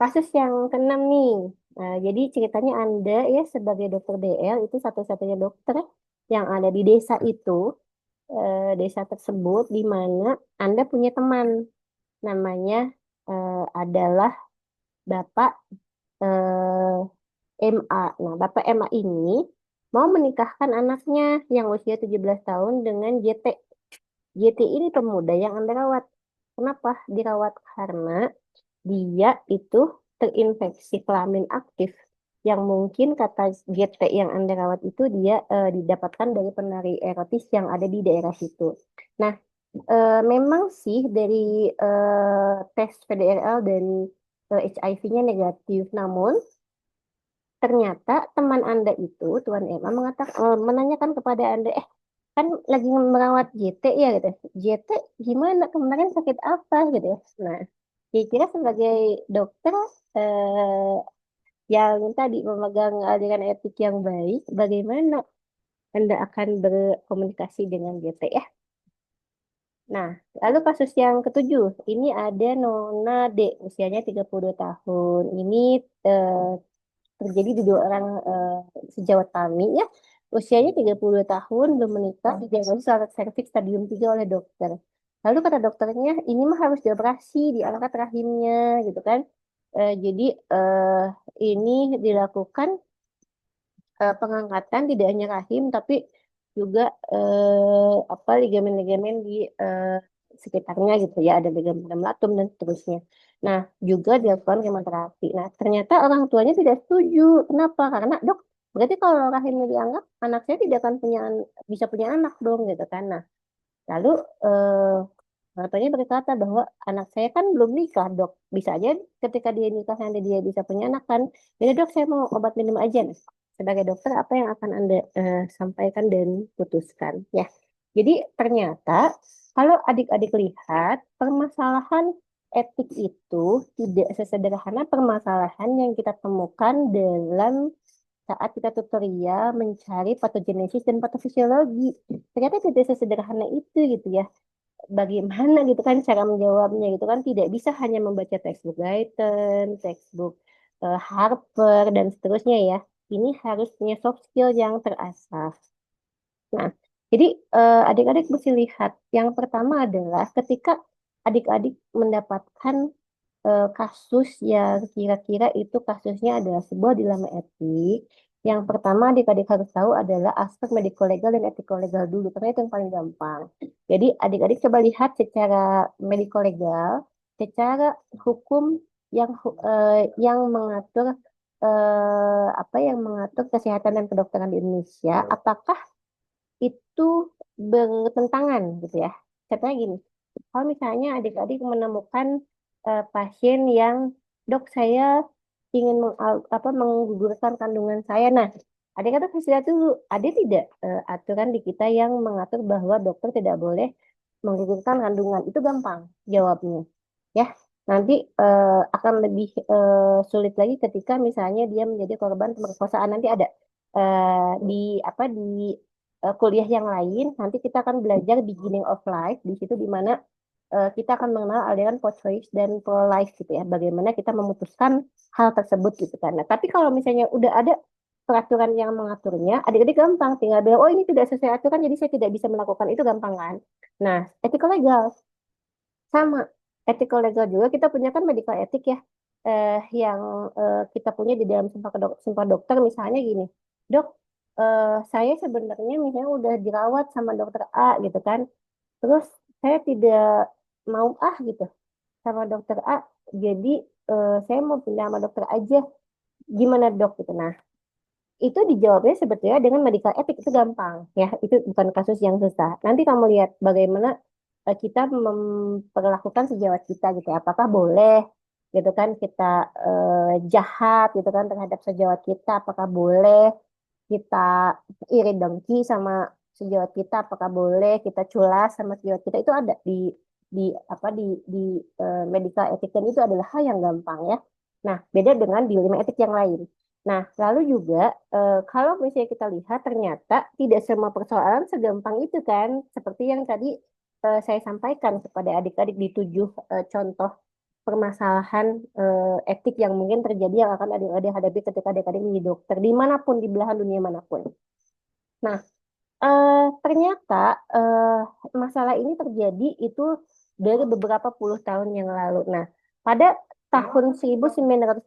Kasus yang keenam nih. Nah, jadi ceritanya Anda ya sebagai dokter DL itu satu-satunya dokter yang ada di desa itu, desa tersebut di mana Anda punya teman namanya adalah Bapak MA. Nah, Bapak MA ini mau menikahkan anaknya yang usia 17 tahun dengan JT. JT ini pemuda yang Anda rawat. Kenapa dirawat? Karena dia itu terinfeksi kelamin aktif yang mungkin kata GT yang Anda rawat itu dia didapatkan dari penari erotis yang ada di daerah situ. Nah, memang sih dari tes PDRL dan HIV-nya negatif. Namun ternyata teman Anda itu, Tuan Emma, menanyakan kepada Anda, kan lagi merawat JT ya gitu. JT gimana kemarin sakit apa gitu ya. Nah, kira-kira sebagai dokter eh, yang tadi memegang aliran etik yang baik, bagaimana Anda akan berkomunikasi dengan JT ya? Nah, lalu kasus yang ketujuh, ini ada Nona D, usianya 32 tahun. Ini eh, terjadi di dua orang sejawat kami ya. Usianya 32 tahun, belum menikah, didiagnosis anak serviks stadium 3 oleh dokter. Lalu kata dokternya, ini mah harus dioperasi, diangkat rahimnya gitu kan. Jadi eh, ini dilakukan pengangkatan tidak hanya rahim tapi juga apa ligamen-ligamen di eh, sekitarnya gitu ya, ada ligamen latum dan seterusnya. Nah, juga dilakukan kemoterapi. Nah, ternyata orang tuanya tidak setuju. Kenapa? Karena dok, berarti kalau rahimnya dianggap, anak saya tidak akan bisa punya anak dong gitu kan. Nah, lalu eh, orang tuanya berkata bahwa anak saya kan belum nikah, dok. Bisa aja ketika dia nikah nanti dia bisa punya anak kan. Jadi dok, saya mau obat minum aja. Nah, sebagai dokter, apa yang akan Anda sampaikan dan putuskan? Ya, jadi ternyata kalau adik-adik lihat, permasalahan etik itu tidak sesederhana permasalahan yang kita temukan dalam saat kita tutorial mencari patogenesis dan patofisiologi. Ternyata tidak sesederhana itu gitu ya, bagaimana gitu kan cara menjawabnya gitu kan, tidak bisa hanya membaca textbook Guyton, textbook Harper dan seterusnya ya. Ini harus punya soft skill yang terasah. Nah, jadi adik-adik mesti lihat. Yang pertama adalah ketika adik-adik mendapatkan kasus yang kira-kira itu kasusnya adalah sebuah dilema etik. Yang pertama adik-adik harus tahu adalah aspek medico-legal dan etiko-legal dulu, karena itu yang paling gampang. Jadi adik-adik coba lihat secara medico-legal, secara hukum yang mengatur apa yang mengatur kesehatan dan kedokteran di Indonesia, apakah itu bertentangan gitu ya. Contohnya gini, kalau misalnya adik-adik menemukan pasien yang, dok saya ingin menggugurkan kandungan saya. Nah, adik-adik harus lihat dulu, ada tidak aturan di kita yang mengatur bahwa dokter tidak boleh menggugurkan kandungan. Itu gampang jawabnya. Ya, nanti akan lebih sulit lagi ketika misalnya dia menjadi korban pemerkosaan. Nanti ada di kuliah yang lain, nanti kita akan belajar beginning of life, di situ di mana kita akan mengenal aliran pro-choice dan pro-life gitu ya, bagaimana kita memutuskan hal tersebut gitu kan. Nah, tapi kalau misalnya udah ada peraturan yang mengaturnya, adik-adik gampang tinggal bilang, oh ini tidak sesuai aturan, jadi saya tidak bisa melakukan itu, gampang kan. Nah, ethical legal sama, ethical legal juga kita punya kan medical etik ya, yang kita punya di dalam sumpah dokter, misalnya gini, dok, saya sebenarnya misalnya udah dirawat sama dokter A gitu kan, terus saya tidak mau gitu sama dokter A, jadi saya mau pindah sama dokter aja, gimana dok gitu. Nah, itu dijawabnya sebetulnya dengan medical etik, itu gampang ya, itu bukan kasus yang susah. Nanti kamu lihat bagaimana kita memperlakukan sejawat kita gitu ya. Apakah boleh gitu kan kita jahat gitu kan terhadap sejawat kita, apakah boleh kita iri dengki sama sejawat kita, apakah boleh kita culas sama sejawat kita, itu ada di di medical etik, dan itu adalah hal yang gampang ya. Nah, beda dengan dilema etik yang lain. Nah, lalu juga kalau misalnya kita lihat ternyata tidak semua persoalan segampang itu kan, seperti yang tadi saya sampaikan kepada adik-adik di 7 contoh permasalahan etik yang mungkin terjadi yang akan adik-adik hadapi ketika adik-adik menjadi dokter dimanapun di belahan dunia manapun. Nah, ternyata masalah ini terjadi itu dari beberapa puluh tahun yang lalu. Nah, pada tahun 1982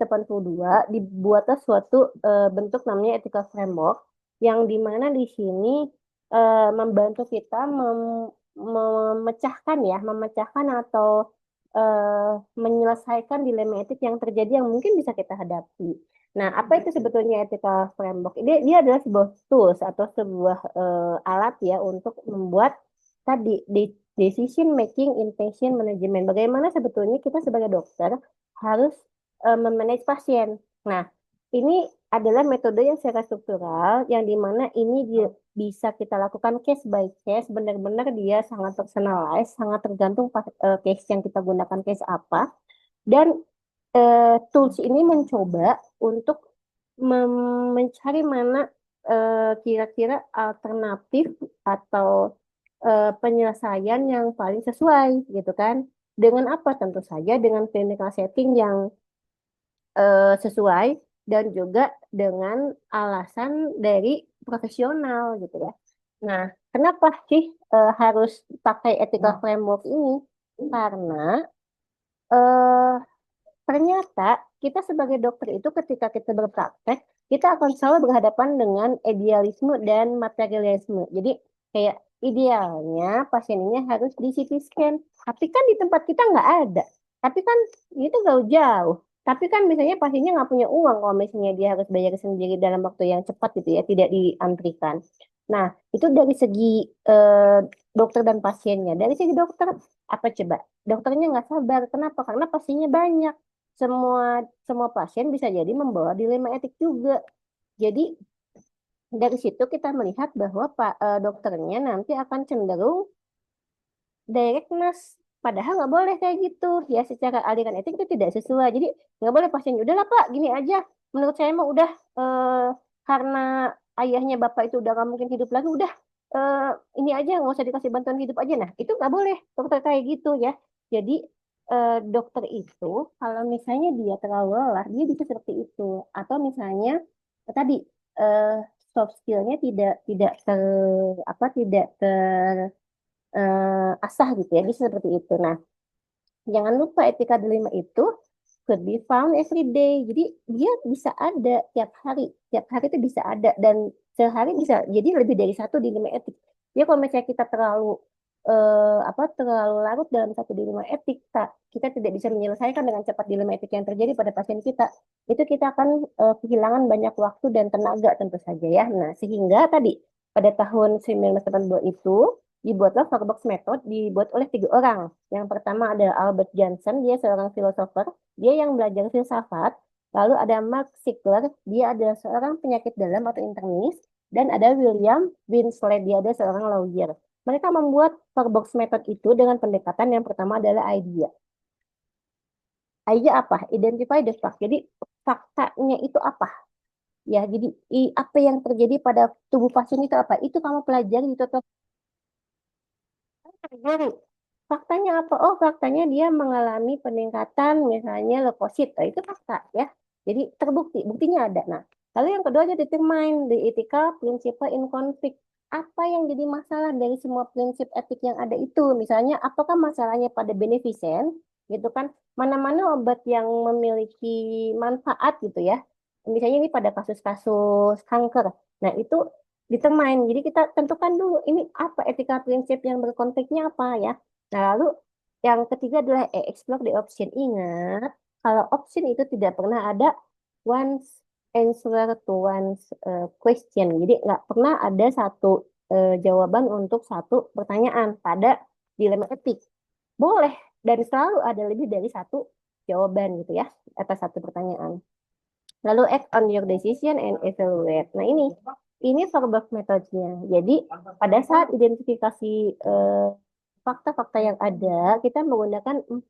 dibuatlah suatu bentuk namanya ethical framework, yang dimana di sini membantu kita memecahkan atau menyelesaikan dilema etik yang terjadi yang mungkin bisa kita hadapi. Nah, apa itu sebetulnya ethical framework? Dia adalah sebuah tools atau sebuah alat ya untuk membuat tadi decision making in patient management. Bagaimana sebetulnya kita sebagai dokter harus memanage pasien. Nah, ini adalah metode yang secara struktural, yang dimana ini bisa kita lakukan case by case, benar-benar dia sangat personalized, sangat tergantung case yang kita gunakan case apa, dan tools ini mencoba untuk mencari mana kira-kira alternatif atau penyelesaian yang paling sesuai gitu kan. Dengan apa? Tentu saja dengan clinical setting yang sesuai dan juga dengan alasan dari profesional gitu ya. Nah, kenapa sih harus pakai ethical framework ini? Karena eh, ternyata kita sebagai dokter itu ketika kita berpraktek, kita akan selalu berhadapan dengan idealisme dan materialisme. Jadi kayak idealnya pasien ini harus di CT scan, tapi kan di tempat kita nggak ada. Tapi kan itu jauh-jauh. Tapi kan misalnya pasiennya nggak punya uang kalau misalnya dia harus bayar sendiri dalam waktu yang cepat gitu ya, tidak diantrikan. Nah, itu dari segi eh, dokter dan pasiennya. Dari segi dokter, apa coba? Dokternya nggak sabar. Kenapa? Karena pasiennya banyak. Semua semua pasien bisa jadi membawa dilema etik juga. Jadi dari situ kita melihat bahwa dokternya nanti akan cenderung directness. Padahal nggak boleh kayak gitu. Ya secara aliran etik itu tidak sesuai. Jadi nggak boleh pasien, udahlah Pak, gini aja. Menurut saya mah udah karena ayahnya bapak itu udah nggak mungkin hidup lagi, udah eh, ini aja nggak usah dikasih bantuan hidup aja. Nah itu nggak boleh dokter kayak gitu ya. Jadi dokter itu kalau misalnya dia terlalu lelah, dia bisa seperti itu. Atau misalnya tadi eh, soft skillnya tidak ter apa tidak ter asah gitu ya, bisa seperti itu. Nah, jangan lupa etika dilema itu could be found every day. Jadi dia bisa ada tiap hari itu bisa ada dan sehari bisa jadi lebih dari satu dilema etik. Jadi kalau misalnya kita terlalu larut dalam satu dilema etik, kita tidak bisa menyelesaikan dengan cepat dilema etik yang terjadi pada pasien kita. Itu kita akan kehilangan banyak waktu dan tenaga tentu saja ya. Nah, sehingga tadi pada tahun 1982 itu dibuatlah Starbucks Method, dibuat oleh 3 orang. Yang pertama ada Albert Johnson, dia seorang filosofer, dia yang belajar filsafat. Lalu ada Mark Sickler, dia adalah seorang penyakit dalam atau internis. Dan ada William Winslet, dia ada seorang lawyer. Mereka membuat Starbucks Method itu dengan pendekatan yang pertama adalah idea. Idea apa? Identify the fact. Jadi faktanya itu apa? Ya, jadi apa yang terjadi pada tubuh pasien itu apa? Itu kamu pelajari di total. Faktanya apa? Oh, faktanya dia mengalami peningkatan misalnya leukosit. Nah, itu fakta ya. Jadi terbukti, buktinya ada. Nah, lalu yang kedua aja determine the ethical principle in conflict. Apa yang jadi masalah dari semua prinsip etik yang ada itu? Misalnya, apakah masalahnya pada beneficent, gitu kan? Mana-mana obat yang memiliki manfaat gitu ya. Misalnya ini pada kasus-kasus kanker. Nah, itu determine. Jadi kita tentukan dulu ini apa etika prinsip yang berkonfliknya apa ya. Nah, lalu yang ketiga adalah explore the option. Ingat, kalau option itu tidak pernah ada once answer to one's question. Jadi nggak pernah ada satu jawaban untuk satu pertanyaan pada dilema etik. Boleh, dan selalu ada lebih dari satu jawaban gitu ya atas satu pertanyaan. Lalu act on your decision and evaluate. Nah ini verbal metodenya. Jadi pada saat identifikasi fakta-fakta yang ada, kita menggunakan 4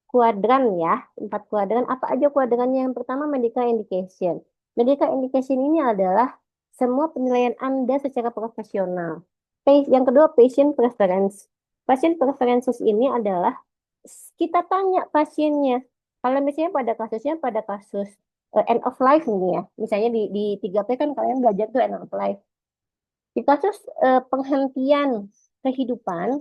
kuadran ya. 4 kuadran, apa aja kuadrannya? Yang pertama medical indication. Medical indication ini adalah semua penilaian Anda secara profesional. Yang kedua, patient preference. Patient preferences ini adalah kita tanya pasiennya. Kalau misalnya pada kasus end of life nih ya. Misalnya di 3P kan kalian belajar tuh end of life. Di kasus penghentian kehidupan,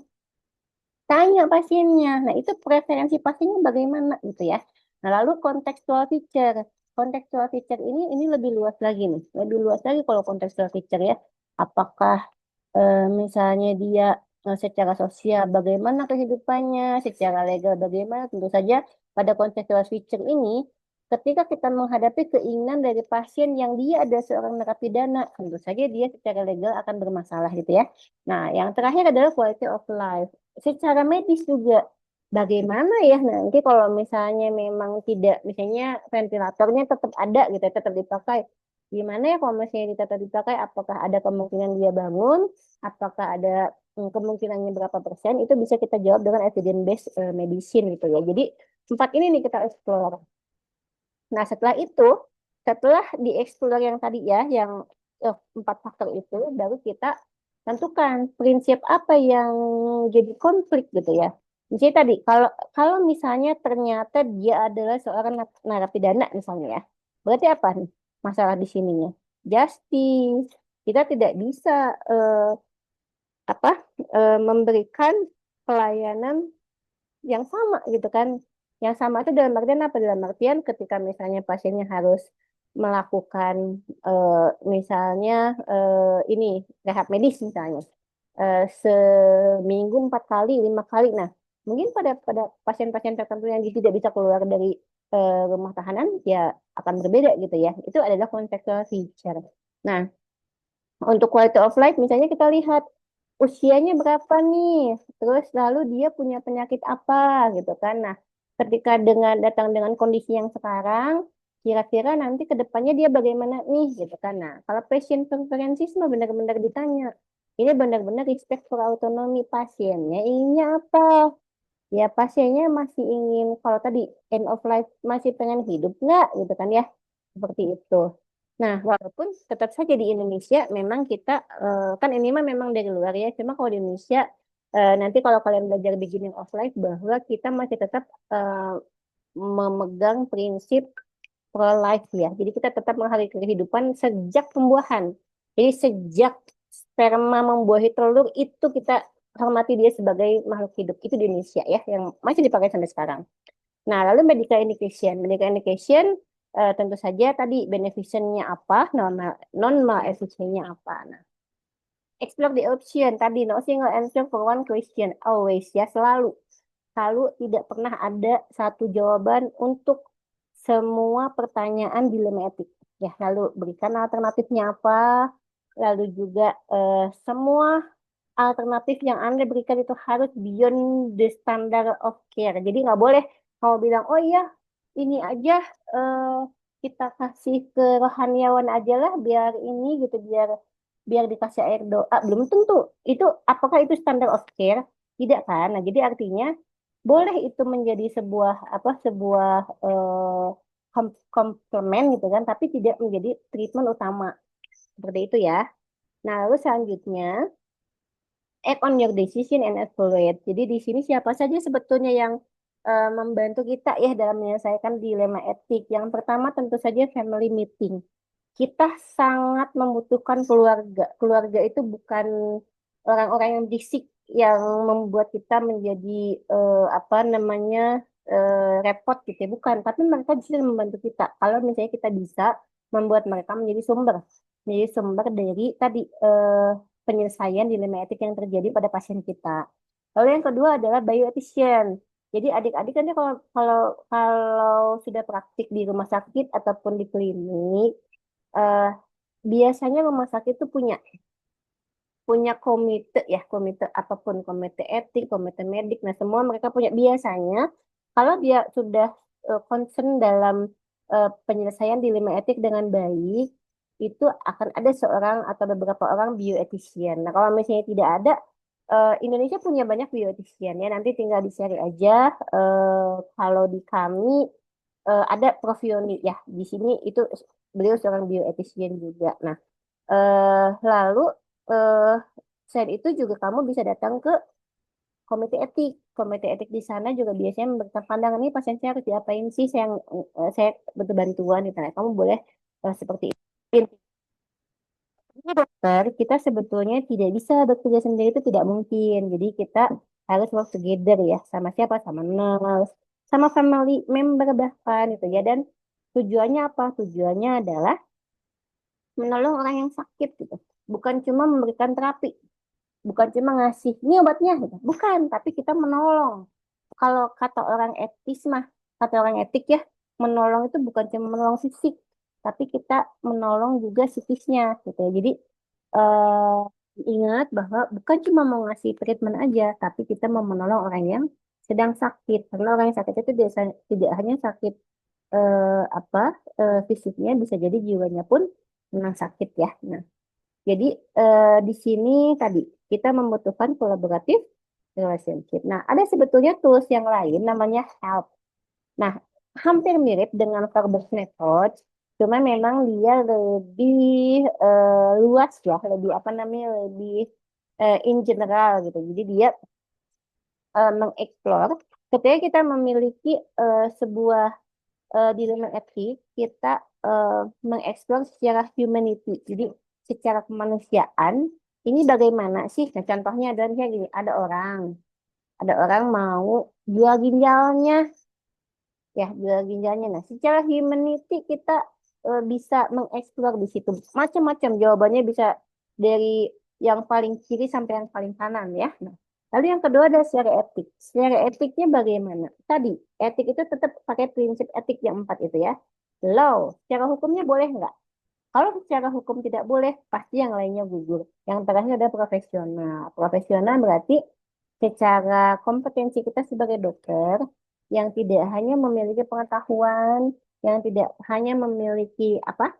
tanya pasiennya. Nah, itu preferensi pasiennya bagaimana gitu ya. Nah, lalu contextual feature. Contextual feature ini lebih luas lagi nih. Lebih luas lagi kalau contextual feature ya. Apakah misalnya dia secara sosial bagaimana kehidupannya, secara legal bagaimana, tentu saja pada contextual feature ini, ketika kita menghadapi keinginan dari pasien yang dia ada seorang narapidana, tentu saja dia secara legal akan bermasalah gitu ya. Nah, yang terakhir adalah quality of life. Secara medis juga, bagaimana ya nanti kalau misalnya memang tidak, misalnya ventilatornya tetap ada gitu, ya, tetap dipakai. Gimana ya kalau misalnya tetap dipakai, apakah ada kemungkinan dia bangun, apakah ada kemungkinannya berapa persen, itu bisa kita jawab dengan evidence based medicine gitu ya. Jadi empat ini nih kita explore. Nah, setelah itu, setelah dieksplor yang tadi ya, yang empat faktor itu, baru kita tentukan prinsip apa yang jadi konflik gitu ya. Misalnya tadi, kalau kalau misalnya ternyata dia adalah seorang narapidana misalnya ya, berarti apa nih masalah di sininya? Justice. Kita tidak bisa eh, apa memberikan pelayanan yang sama gitu kan. Yang sama itu dalam artian apa? Dalam artian ketika misalnya pasiennya harus melakukan misalnya ini rehab medis misalnya seminggu 4 kali, 5 kali. Nah, mungkin pada pasien-pasien tertentu yang tidak bisa keluar dari rumah tahanan ya akan berbeda gitu ya. Itu adalah contextual feature. Nah, untuk quality of life, misalnya kita lihat usianya berapa nih, terus lalu dia punya penyakit apa gitu kan. Nah, ketika datang dengan kondisi yang sekarang, kira-kira nanti ke depannya dia bagaimana nih gitu kan. Nah, kalau patient preferences mah benar-benar ditanya. Ini benar-benar respect for autonomy pasiennya inginnya apa? Ya pasiennya masih ingin kalau tadi end of life masih pengen hidup nggak gitu kan ya seperti itu. Nah walaupun tetap saja di Indonesia memang kita kan ini mah memang dari luar ya. Cuma kalau di Indonesia nanti kalau kalian belajar beginning of life bahwa kita masih tetap memegang prinsip pro life ya. Jadi kita tetap menghargai kehidupan sejak pembuahan. Jadi sejak sperma membuahi telur itu kita hormati dia sebagai makhluk hidup. Itu di Indonesia ya yang masih dipakai sampai sekarang. Nah, lalu medical indication. Medical indication tentu saja tadi beneficientnya apa, non efisiennya apa. Nah, explore the option tadi no single answer for one question always ya selalu selalu tidak pernah ada satu jawaban untuk semua pertanyaan dilema etik. Ya, lalu berikan alternatifnya apa, lalu juga semua alternatif yang Anda berikan itu harus beyond the standard of care. Jadi nggak boleh mau bilang, oh iya, ini aja eh, kita kasih ke rohaniawan aja lah, biar ini gitu, biar biar dikasih air doa. Belum tentu. Itu apakah itu standard of care? Tidak kan? Nah, jadi artinya boleh itu menjadi sebuah sebuah komplement gitu kan, tapi tidak menjadi treatment utama. Seperti itu ya. Nah, lalu selanjutnya act on your decision and evaluate. Jadi di sini siapa saja sebetulnya yang membantu kita ya dalam menyelesaikan dilema etik. Yang pertama tentu saja family meeting. Kita sangat membutuhkan keluarga. Keluarga itu bukan orang-orang yang berisik yang membuat kita menjadi apa namanya repot gitu ya. Bukan, tapi mereka bisa membantu kita. Kalau misalnya kita bisa membuat mereka menjadi sumber dari tadi penyelesaian dilema etik yang terjadi pada pasien kita. Lalu yang kedua adalah bioetician. Jadi adik-adik kan ya kalau kalau kalau sudah praktik di rumah sakit ataupun di klinik, eh, biasanya rumah sakit itu punya punya komite ya, komite apapun, komite etik, komite medik. Nah, semua mereka punya biasanya kalau dia sudah concern dalam penyelesaian dilema etik dengan baik, itu akan ada seorang atau beberapa orang bioetician. Nah, kalau misalnya tidak ada, Indonesia punya banyak bioetician ya. Nanti tinggal di-share aja. Kalau di kami ada Prof. Yoni ya. Di sini itu beliau seorang bioetician juga. Nah, lalu eh, selain itu juga kamu bisa datang ke komite etik. Komite etik di sana juga biasanya memberikan pandangan nih pasien saya harus diapain sih, saya butuh bantuan gitu. Nah, kamu boleh seperti itu. Ini dokter, kita sebetulnya tidak bisa bekerja sendiri itu tidak mungkin. Jadi kita harus work together ya, sama siapa? Sama nurse, sama family member bahkan itu ya. Dan tujuannya apa? Tujuannya adalah menolong orang yang sakit gitu. Bukan cuma memberikan terapi, bukan cuma ngasih ini obatnya gitu. Bukan, tapi kita menolong. Kalau kata orang etis mah, kata orang etik ya, menolong itu bukan cuma menolong fisik, tapi kita menolong juga psikisnya gitu ya. Jadi ingat bahwa bukan cuma mau ngasih treatment aja, tapi kita mau menolong orang yang sedang sakit. Karena orang yang sakit itu biasa tidak hanya sakit apa fisiknya, bisa jadi jiwanya pun memang sakit ya. Nah, jadi di sini tadi kita membutuhkan collaborative relationship. Nah, ada sebetulnya tools yang lain namanya help. Nah, hampir mirip dengan Verbus method, cuma memang dia lebih luas ya, lebih apa namanya, lebih in general gitu. Jadi dia mengeksplor ketika kita memiliki sebuah dilema etik, kita mengeksplor secara humanity. Jadi secara kemanusiaan, ini bagaimana sih? Nah, contohnya adalah misalnya gini, ada orang mau jual ginjalnya, ya jual ginjalnya. Nah, secara humanity kita bisa mengeksplor di situ macam-macam jawabannya, bisa dari yang paling kiri sampai yang paling kanan ya. Nah, lalu yang kedua ada secara etik. Secara etiknya bagaimana? Tadi etik itu tetap pakai prinsip etik yang empat itu ya. Law, secara hukumnya boleh nggak? Kalau secara hukum tidak boleh, pasti yang lainnya gugur. Yang terakhir ada profesional. Profesional berarti secara kompetensi kita sebagai dokter yang tidak hanya memiliki pengetahuan, yang tidak hanya memiliki apa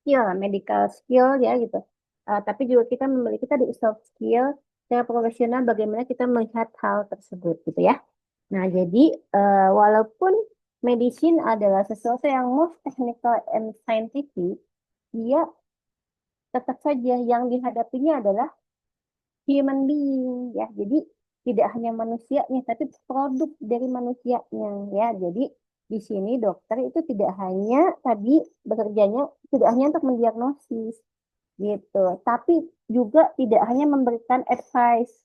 skill, medical skill ya gitu. Tapi juga kita memiliki tadi soft skill secara profesional bagaimana kita melihat hal tersebut gitu ya. Nah, jadi walaupun medicine adalah sesuatu yang most technical and scientific, dia tetap saja yang dihadapinya adalah human being ya. Jadi tidak hanya manusianya tapi produk dari manusianya ya. Jadi di sini dokter itu tidak hanya tadi bekerjanya tidak hanya untuk mendiagnosis gitu, tapi juga tidak hanya memberikan advice.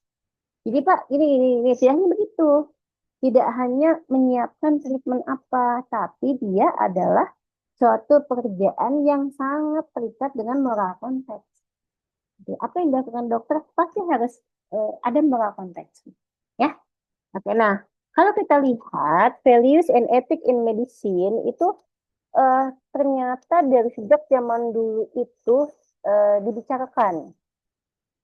Jadi Pak, ini tidak hanya begitu. Tidak hanya menyiapkan treatment apa, tapi dia adalah suatu pekerjaan yang sangat terikat dengan moral konteks. Jadi, apa yang dilakukan dokter pasti harus ada moral konteks. Ya, oke. Nah, kalau kita lihat values and ethics in medicine itu ternyata dari sejak zaman dulu itu dibicarakan.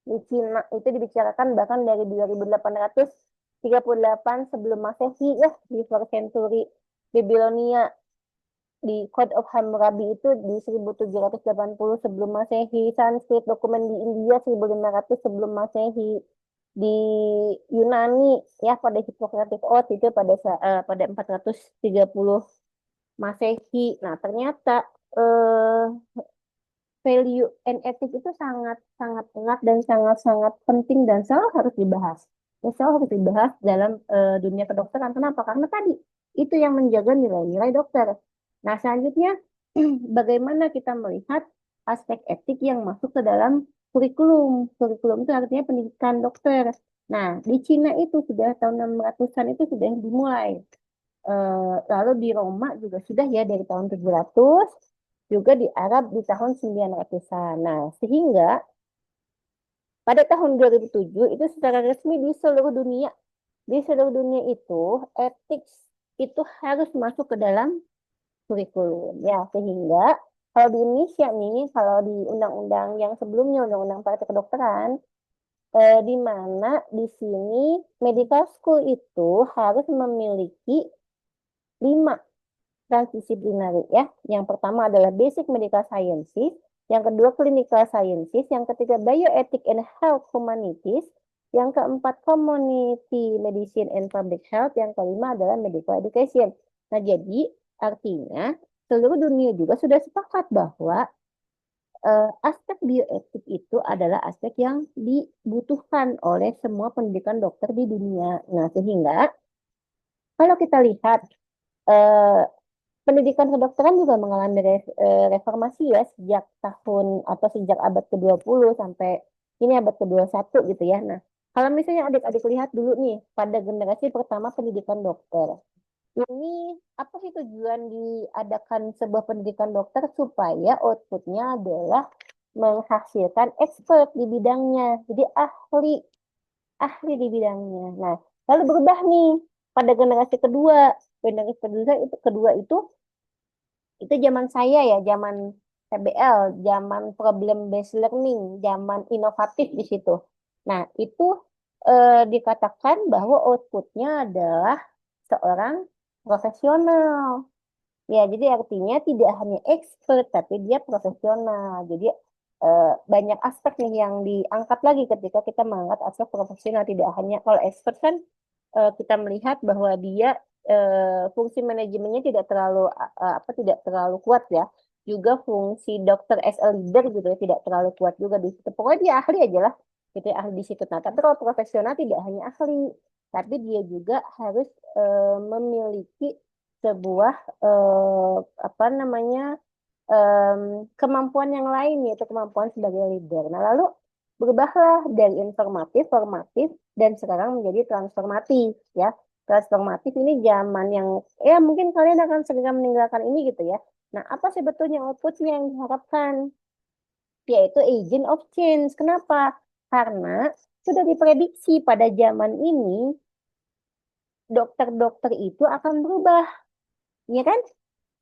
Di Cina itu dibicarakan bahkan dari 2838 sebelum Masehi ya, di 4th century Babilonia. Di Code of Hammurabi itu di 1780 sebelum Masehi, Sanskrit dokumen di India 1500 sebelum Masehi, di Yunani ya pada Hippocratic Oath itu pada 430 Masehi. Nah, ternyata eh, value and ethics itu sangat sangat erat dan sangat sangat penting dan selalu harus dibahas. Ya, selalu harus dibahas dalam dunia kedokteran. Kenapa? Karena tadi itu yang menjaga nilai-nilai dokter. Nah, selanjutnya bagaimana kita melihat aspek etik yang masuk ke dalam kurikulum. Kurikulum itu artinya pendidikan dokter. Nah, di Cina itu sudah tahun 600-an itu sudah dimulai. Lalu di Roma juga sudah ya dari tahun 700, juga di Arab di tahun 900-an. Nah, sehingga pada tahun 2007 itu secara resmi di seluruh dunia itu etik itu harus masuk ke dalam kurikulum ya, sehingga kalau di Indonesia nih, kalau di undang-undang yang sebelumnya undang-undang praktek kedokteran di mana di sini medical school itu harus memiliki 5 transdisiplinary ya. Yang pertama adalah basic medical sciences, yang kedua clinical sciences, yang ketiga bioethics and health humanities, yang keempat community medicine and public health, yang kelima adalah medical education. Nah, jadi artinya seluruh dunia juga sudah sepakat bahwa aspek bioetik itu adalah aspek yang dibutuhkan oleh semua pendidikan dokter di dunia. Nah, sehingga kalau kita lihat eh, pendidikan kedokteran juga mengalami reformasi ya sejak tahun atau sejak abad ke-20 sampai ini abad ke-21 gitu ya. Nah, kalau misalnya adik-adik lihat dulu nih pada generasi pertama pendidikan dokter. Ini apa sih tujuan diadakan sebuah pendidikan dokter supaya outputnya adalah menghasilkan expert di bidangnya. Jadi ahli di bidangnya. Nah, lalu berubah nih pada generasi kedua. Generasi kedua itu zaman saya ya, zaman PBL, zaman problem based learning, zaman inovatif di situ. Nah, itu dikatakan bahwa outputnya adalah seorang profesional. Ya, jadi artinya tidak hanya expert, tapi dia profesional. Jadi banyak aspek nih yang diangkat lagi ketika kita mengangkat aspek profesional. Tidak hanya kalau expert kan kita melihat bahwa dia fungsi manajemennya tidak terlalu apa tidak terlalu kuat ya. Juga fungsi dokter as a leader gitu ya, tidak terlalu kuat juga di situ. Pokoknya dia ahli aja lah, gitu ya, ahli di situ. Nah, tapi kalau profesional tidak hanya ahli, tapi dia juga harus memiliki sebuah eh, apa namanya em, kemampuan yang lain yaitu kemampuan sebagai leader. Nah, lalu berubahlah dari informatif, formatif, dan sekarang menjadi transformatif ya. Transformatif ini zaman yang ya mungkin kalian akan segera meninggalkan ini gitu ya. Nah, apa sebetulnya outputnya yang diharapkan? Yaitu agent of change. Kenapa? Karena sudah diprediksi pada zaman ini dokter-dokter itu akan berubah, ya kan?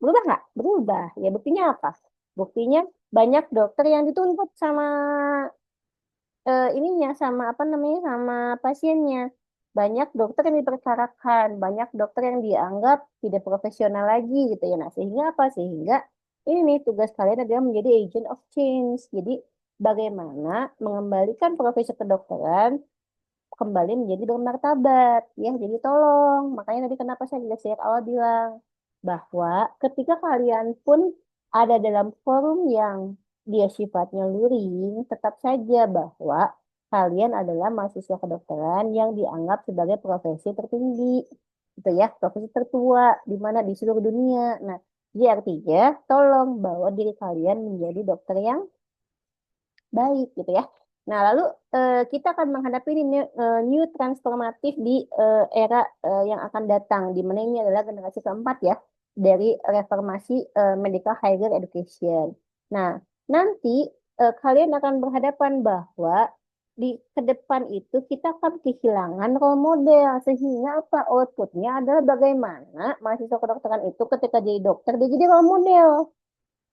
Berubah nggak? Berubah. Ya buktinya apa? Buktinya banyak dokter yang dituntut sama ininya, sama apa namanya, sama pasiennya. Banyak dokter yang diperkarakan, banyak dokter yang dianggap tidak profesional lagi gitu ya. Nah, sehingga apa? Sehingga ini nih tugas kalian adalah menjadi agent of change. Jadi bagaimana mengembalikan profesi kedokteran kembali menjadi bermartabat ya. Jadi tolong, makanya tadi kenapa saya di sejak awal bilang bahwa ketika kalian pun ada dalam forum yang dia sifatnya luring, tetap saja bahwa kalian adalah mahasiswa kedokteran yang dianggap sebagai profesi tertinggi, gitu ya, profesi tertua di mana di seluruh dunia. Nah, jadi artinya tolong bawa diri kalian menjadi dokter yang baik gitu ya. Nah, lalu kita akan menghadapi ini new transformatif di era yang akan datang, di mana ini adalah generasi keempat ya dari reformasi medical higher education. Nah, nanti kalian akan berhadapan bahwa di ke depan itu kita akan kehilangan role model sehingga apa outputnya adalah bagaimana mahasiswa kedokteran itu ketika jadi dokter dia jadi role model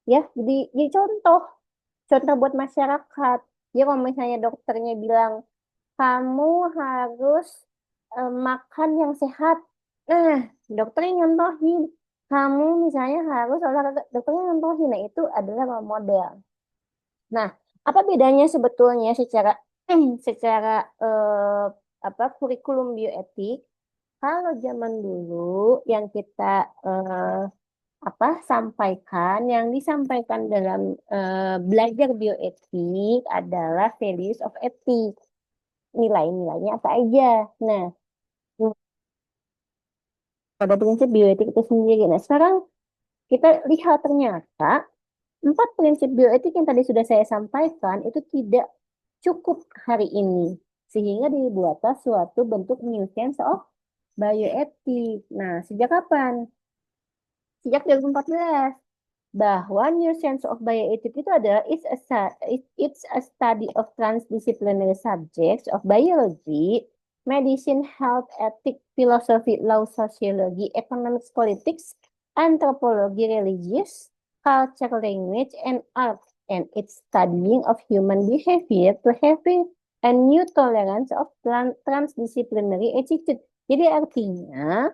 ya jadi contoh buat masyarakat. Ya kalau misalnya dokternya bilang kamu harus makan yang sehat. Nah, dokternya nyontohin. Kamu misalnya harus olahraga. Dokternya nyontohin. Nah, itu adalah role model. Nah, apa bedanya sebetulnya secara secara eh, apa kurikulum bioetik? Kalau zaman dulu yang kita eh, apa sampaikan yang disampaikan dalam belajar bioetik adalah values of ethics, nilai-nilainya apa aja. Nah, pada prinsip bioetik itu sendiri. Nah, sekarang kita lihat ternyata empat prinsip bioetik yang tadi sudah saya sampaikan itu tidak cukup hari ini, sehingga dibuatlah suatu bentuk new sense of bioetik. Nah, sejak kapan? Sejak 2014 bahwa new sense of bioethics itu adalah it's a study of transdisciplinary subjects of biology, medicine, health, ethics, philosophy, law, sociology, economics, politics, anthropology, religious, culture, language, and art. And it's studying of human behavior to having a new tolerance of transdisciplinary attitude. Jadi artinya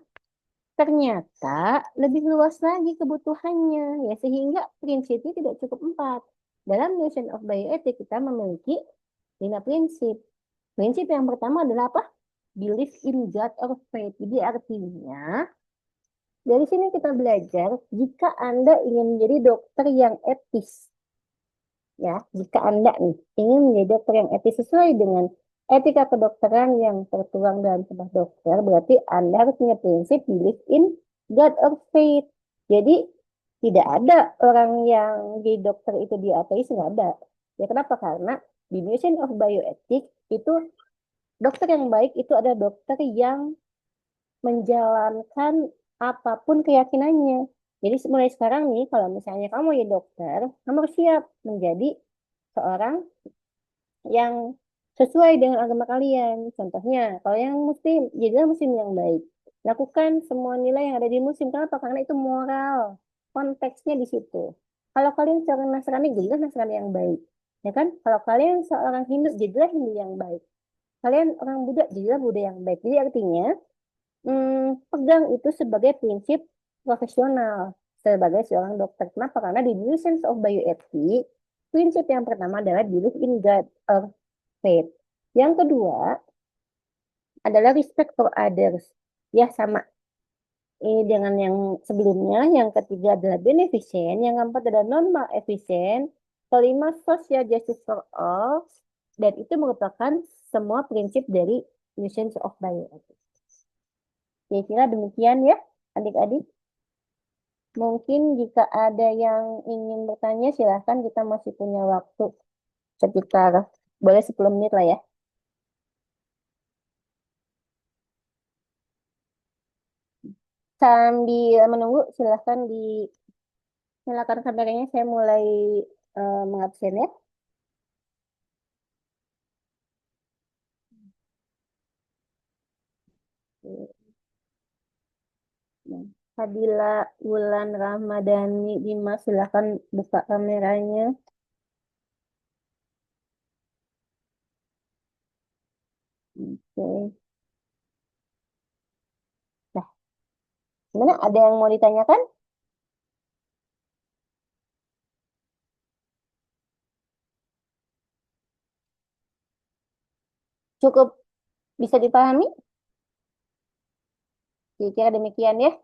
ternyata lebih luas lagi kebutuhannya ya sehingga prinsipnya tidak cukup empat. Dalam notion of bioethics kita memiliki 5 prinsip. Prinsip yang pertama adalah apa? Belief in God or faith. Jadi artinya dari sini kita belajar jika Anda ingin menjadi dokter yang etis, ya, jika Anda nih ingin menjadi dokter yang etis sesuai dengan etika kedokteran yang tertuang dalam sebuah dokter, berarti Anda harus punya prinsip belief in God or faith. Jadi tidak ada orang yang jadi dokter itu di ateis, nggak ada. Ya kenapa? Karena di mission of bioethics itu dokter yang baik itu ada dokter yang menjalankan apapun keyakinannya. Jadi mulai sekarang nih, kalau misalnya kamu jadi dokter, kamu harus siap menjadi seorang yang sesuai dengan agama kalian. Contohnya, kalau yang muslim, jadilah muslim yang baik. Lakukan semua nilai yang ada di muslim. Kenapa? Karena itu moral. Konteksnya di situ. Kalau kalian seorang Nasrani, jadilah Nasrani yang baik. Ya kan? Kalau kalian seorang Hindu, jadilah Hindu yang baik. Kalian orang Buddha, jadilah Buddha yang baik. Jadi artinya, pegang itu sebagai prinsip profesional sebagai seorang dokter. Kenapa? Karena di Science of Bioethics, prinsip yang pertama adalah belief in God or faith. Yang kedua adalah respect for others. Ya, sama ini dengan yang sebelumnya. Yang ketiga adalah beneficent. Yang keempat adalah non efficient. Kelima, social justice for all. Dan itu merupakan semua prinsip dari Science of Bioethics. Kira-kira demikian ya, adik-adik. Mungkin jika ada yang ingin bertanya, silahkan, kita masih punya waktu sekitar, boleh 10 menit lah ya. Sambil menunggu, silahkan dinyalakan kameranya, saya mulai mengabsen ya. Nah, Fadila Wulan Ramadhani Dimas, silahkan buka kameranya. Oke. Nah, gimana? Ada yang mau ditanyakan? Cukup bisa dipahami? Kira-kira demikian ya.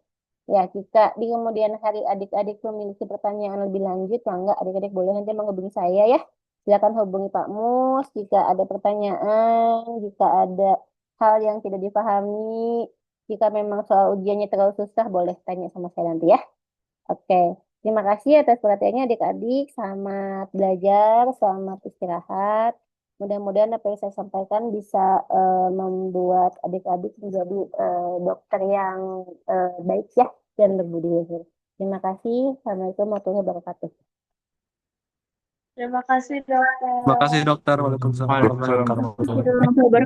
Ya, jika di kemudian hari adik-adik memiliki pertanyaan lebih lanjut, ya enggak, adik-adik boleh nanti menghubungi saya ya. Silakan hubungi Pak Mus jika ada pertanyaan, jika ada hal yang tidak dipahami, jika memang soal ujiannya terlalu susah, boleh tanya sama saya nanti ya. Oke, terima kasih atas perhatiannya adik-adik. Selamat belajar, selamat istirahat. Mudah-mudahan apa yang saya sampaikan bisa membuat adik-adik menjadi dokter yang baik ya dan berbudi luhur. Terima kasih. Assalamualaikum warahmatullahi wabarakatuh. Terima kasih, Terima kasih dokter. dokter. Waalaikumsalam warahmatullahi wabarakatuh. Warahmatullahi wabarakatuh.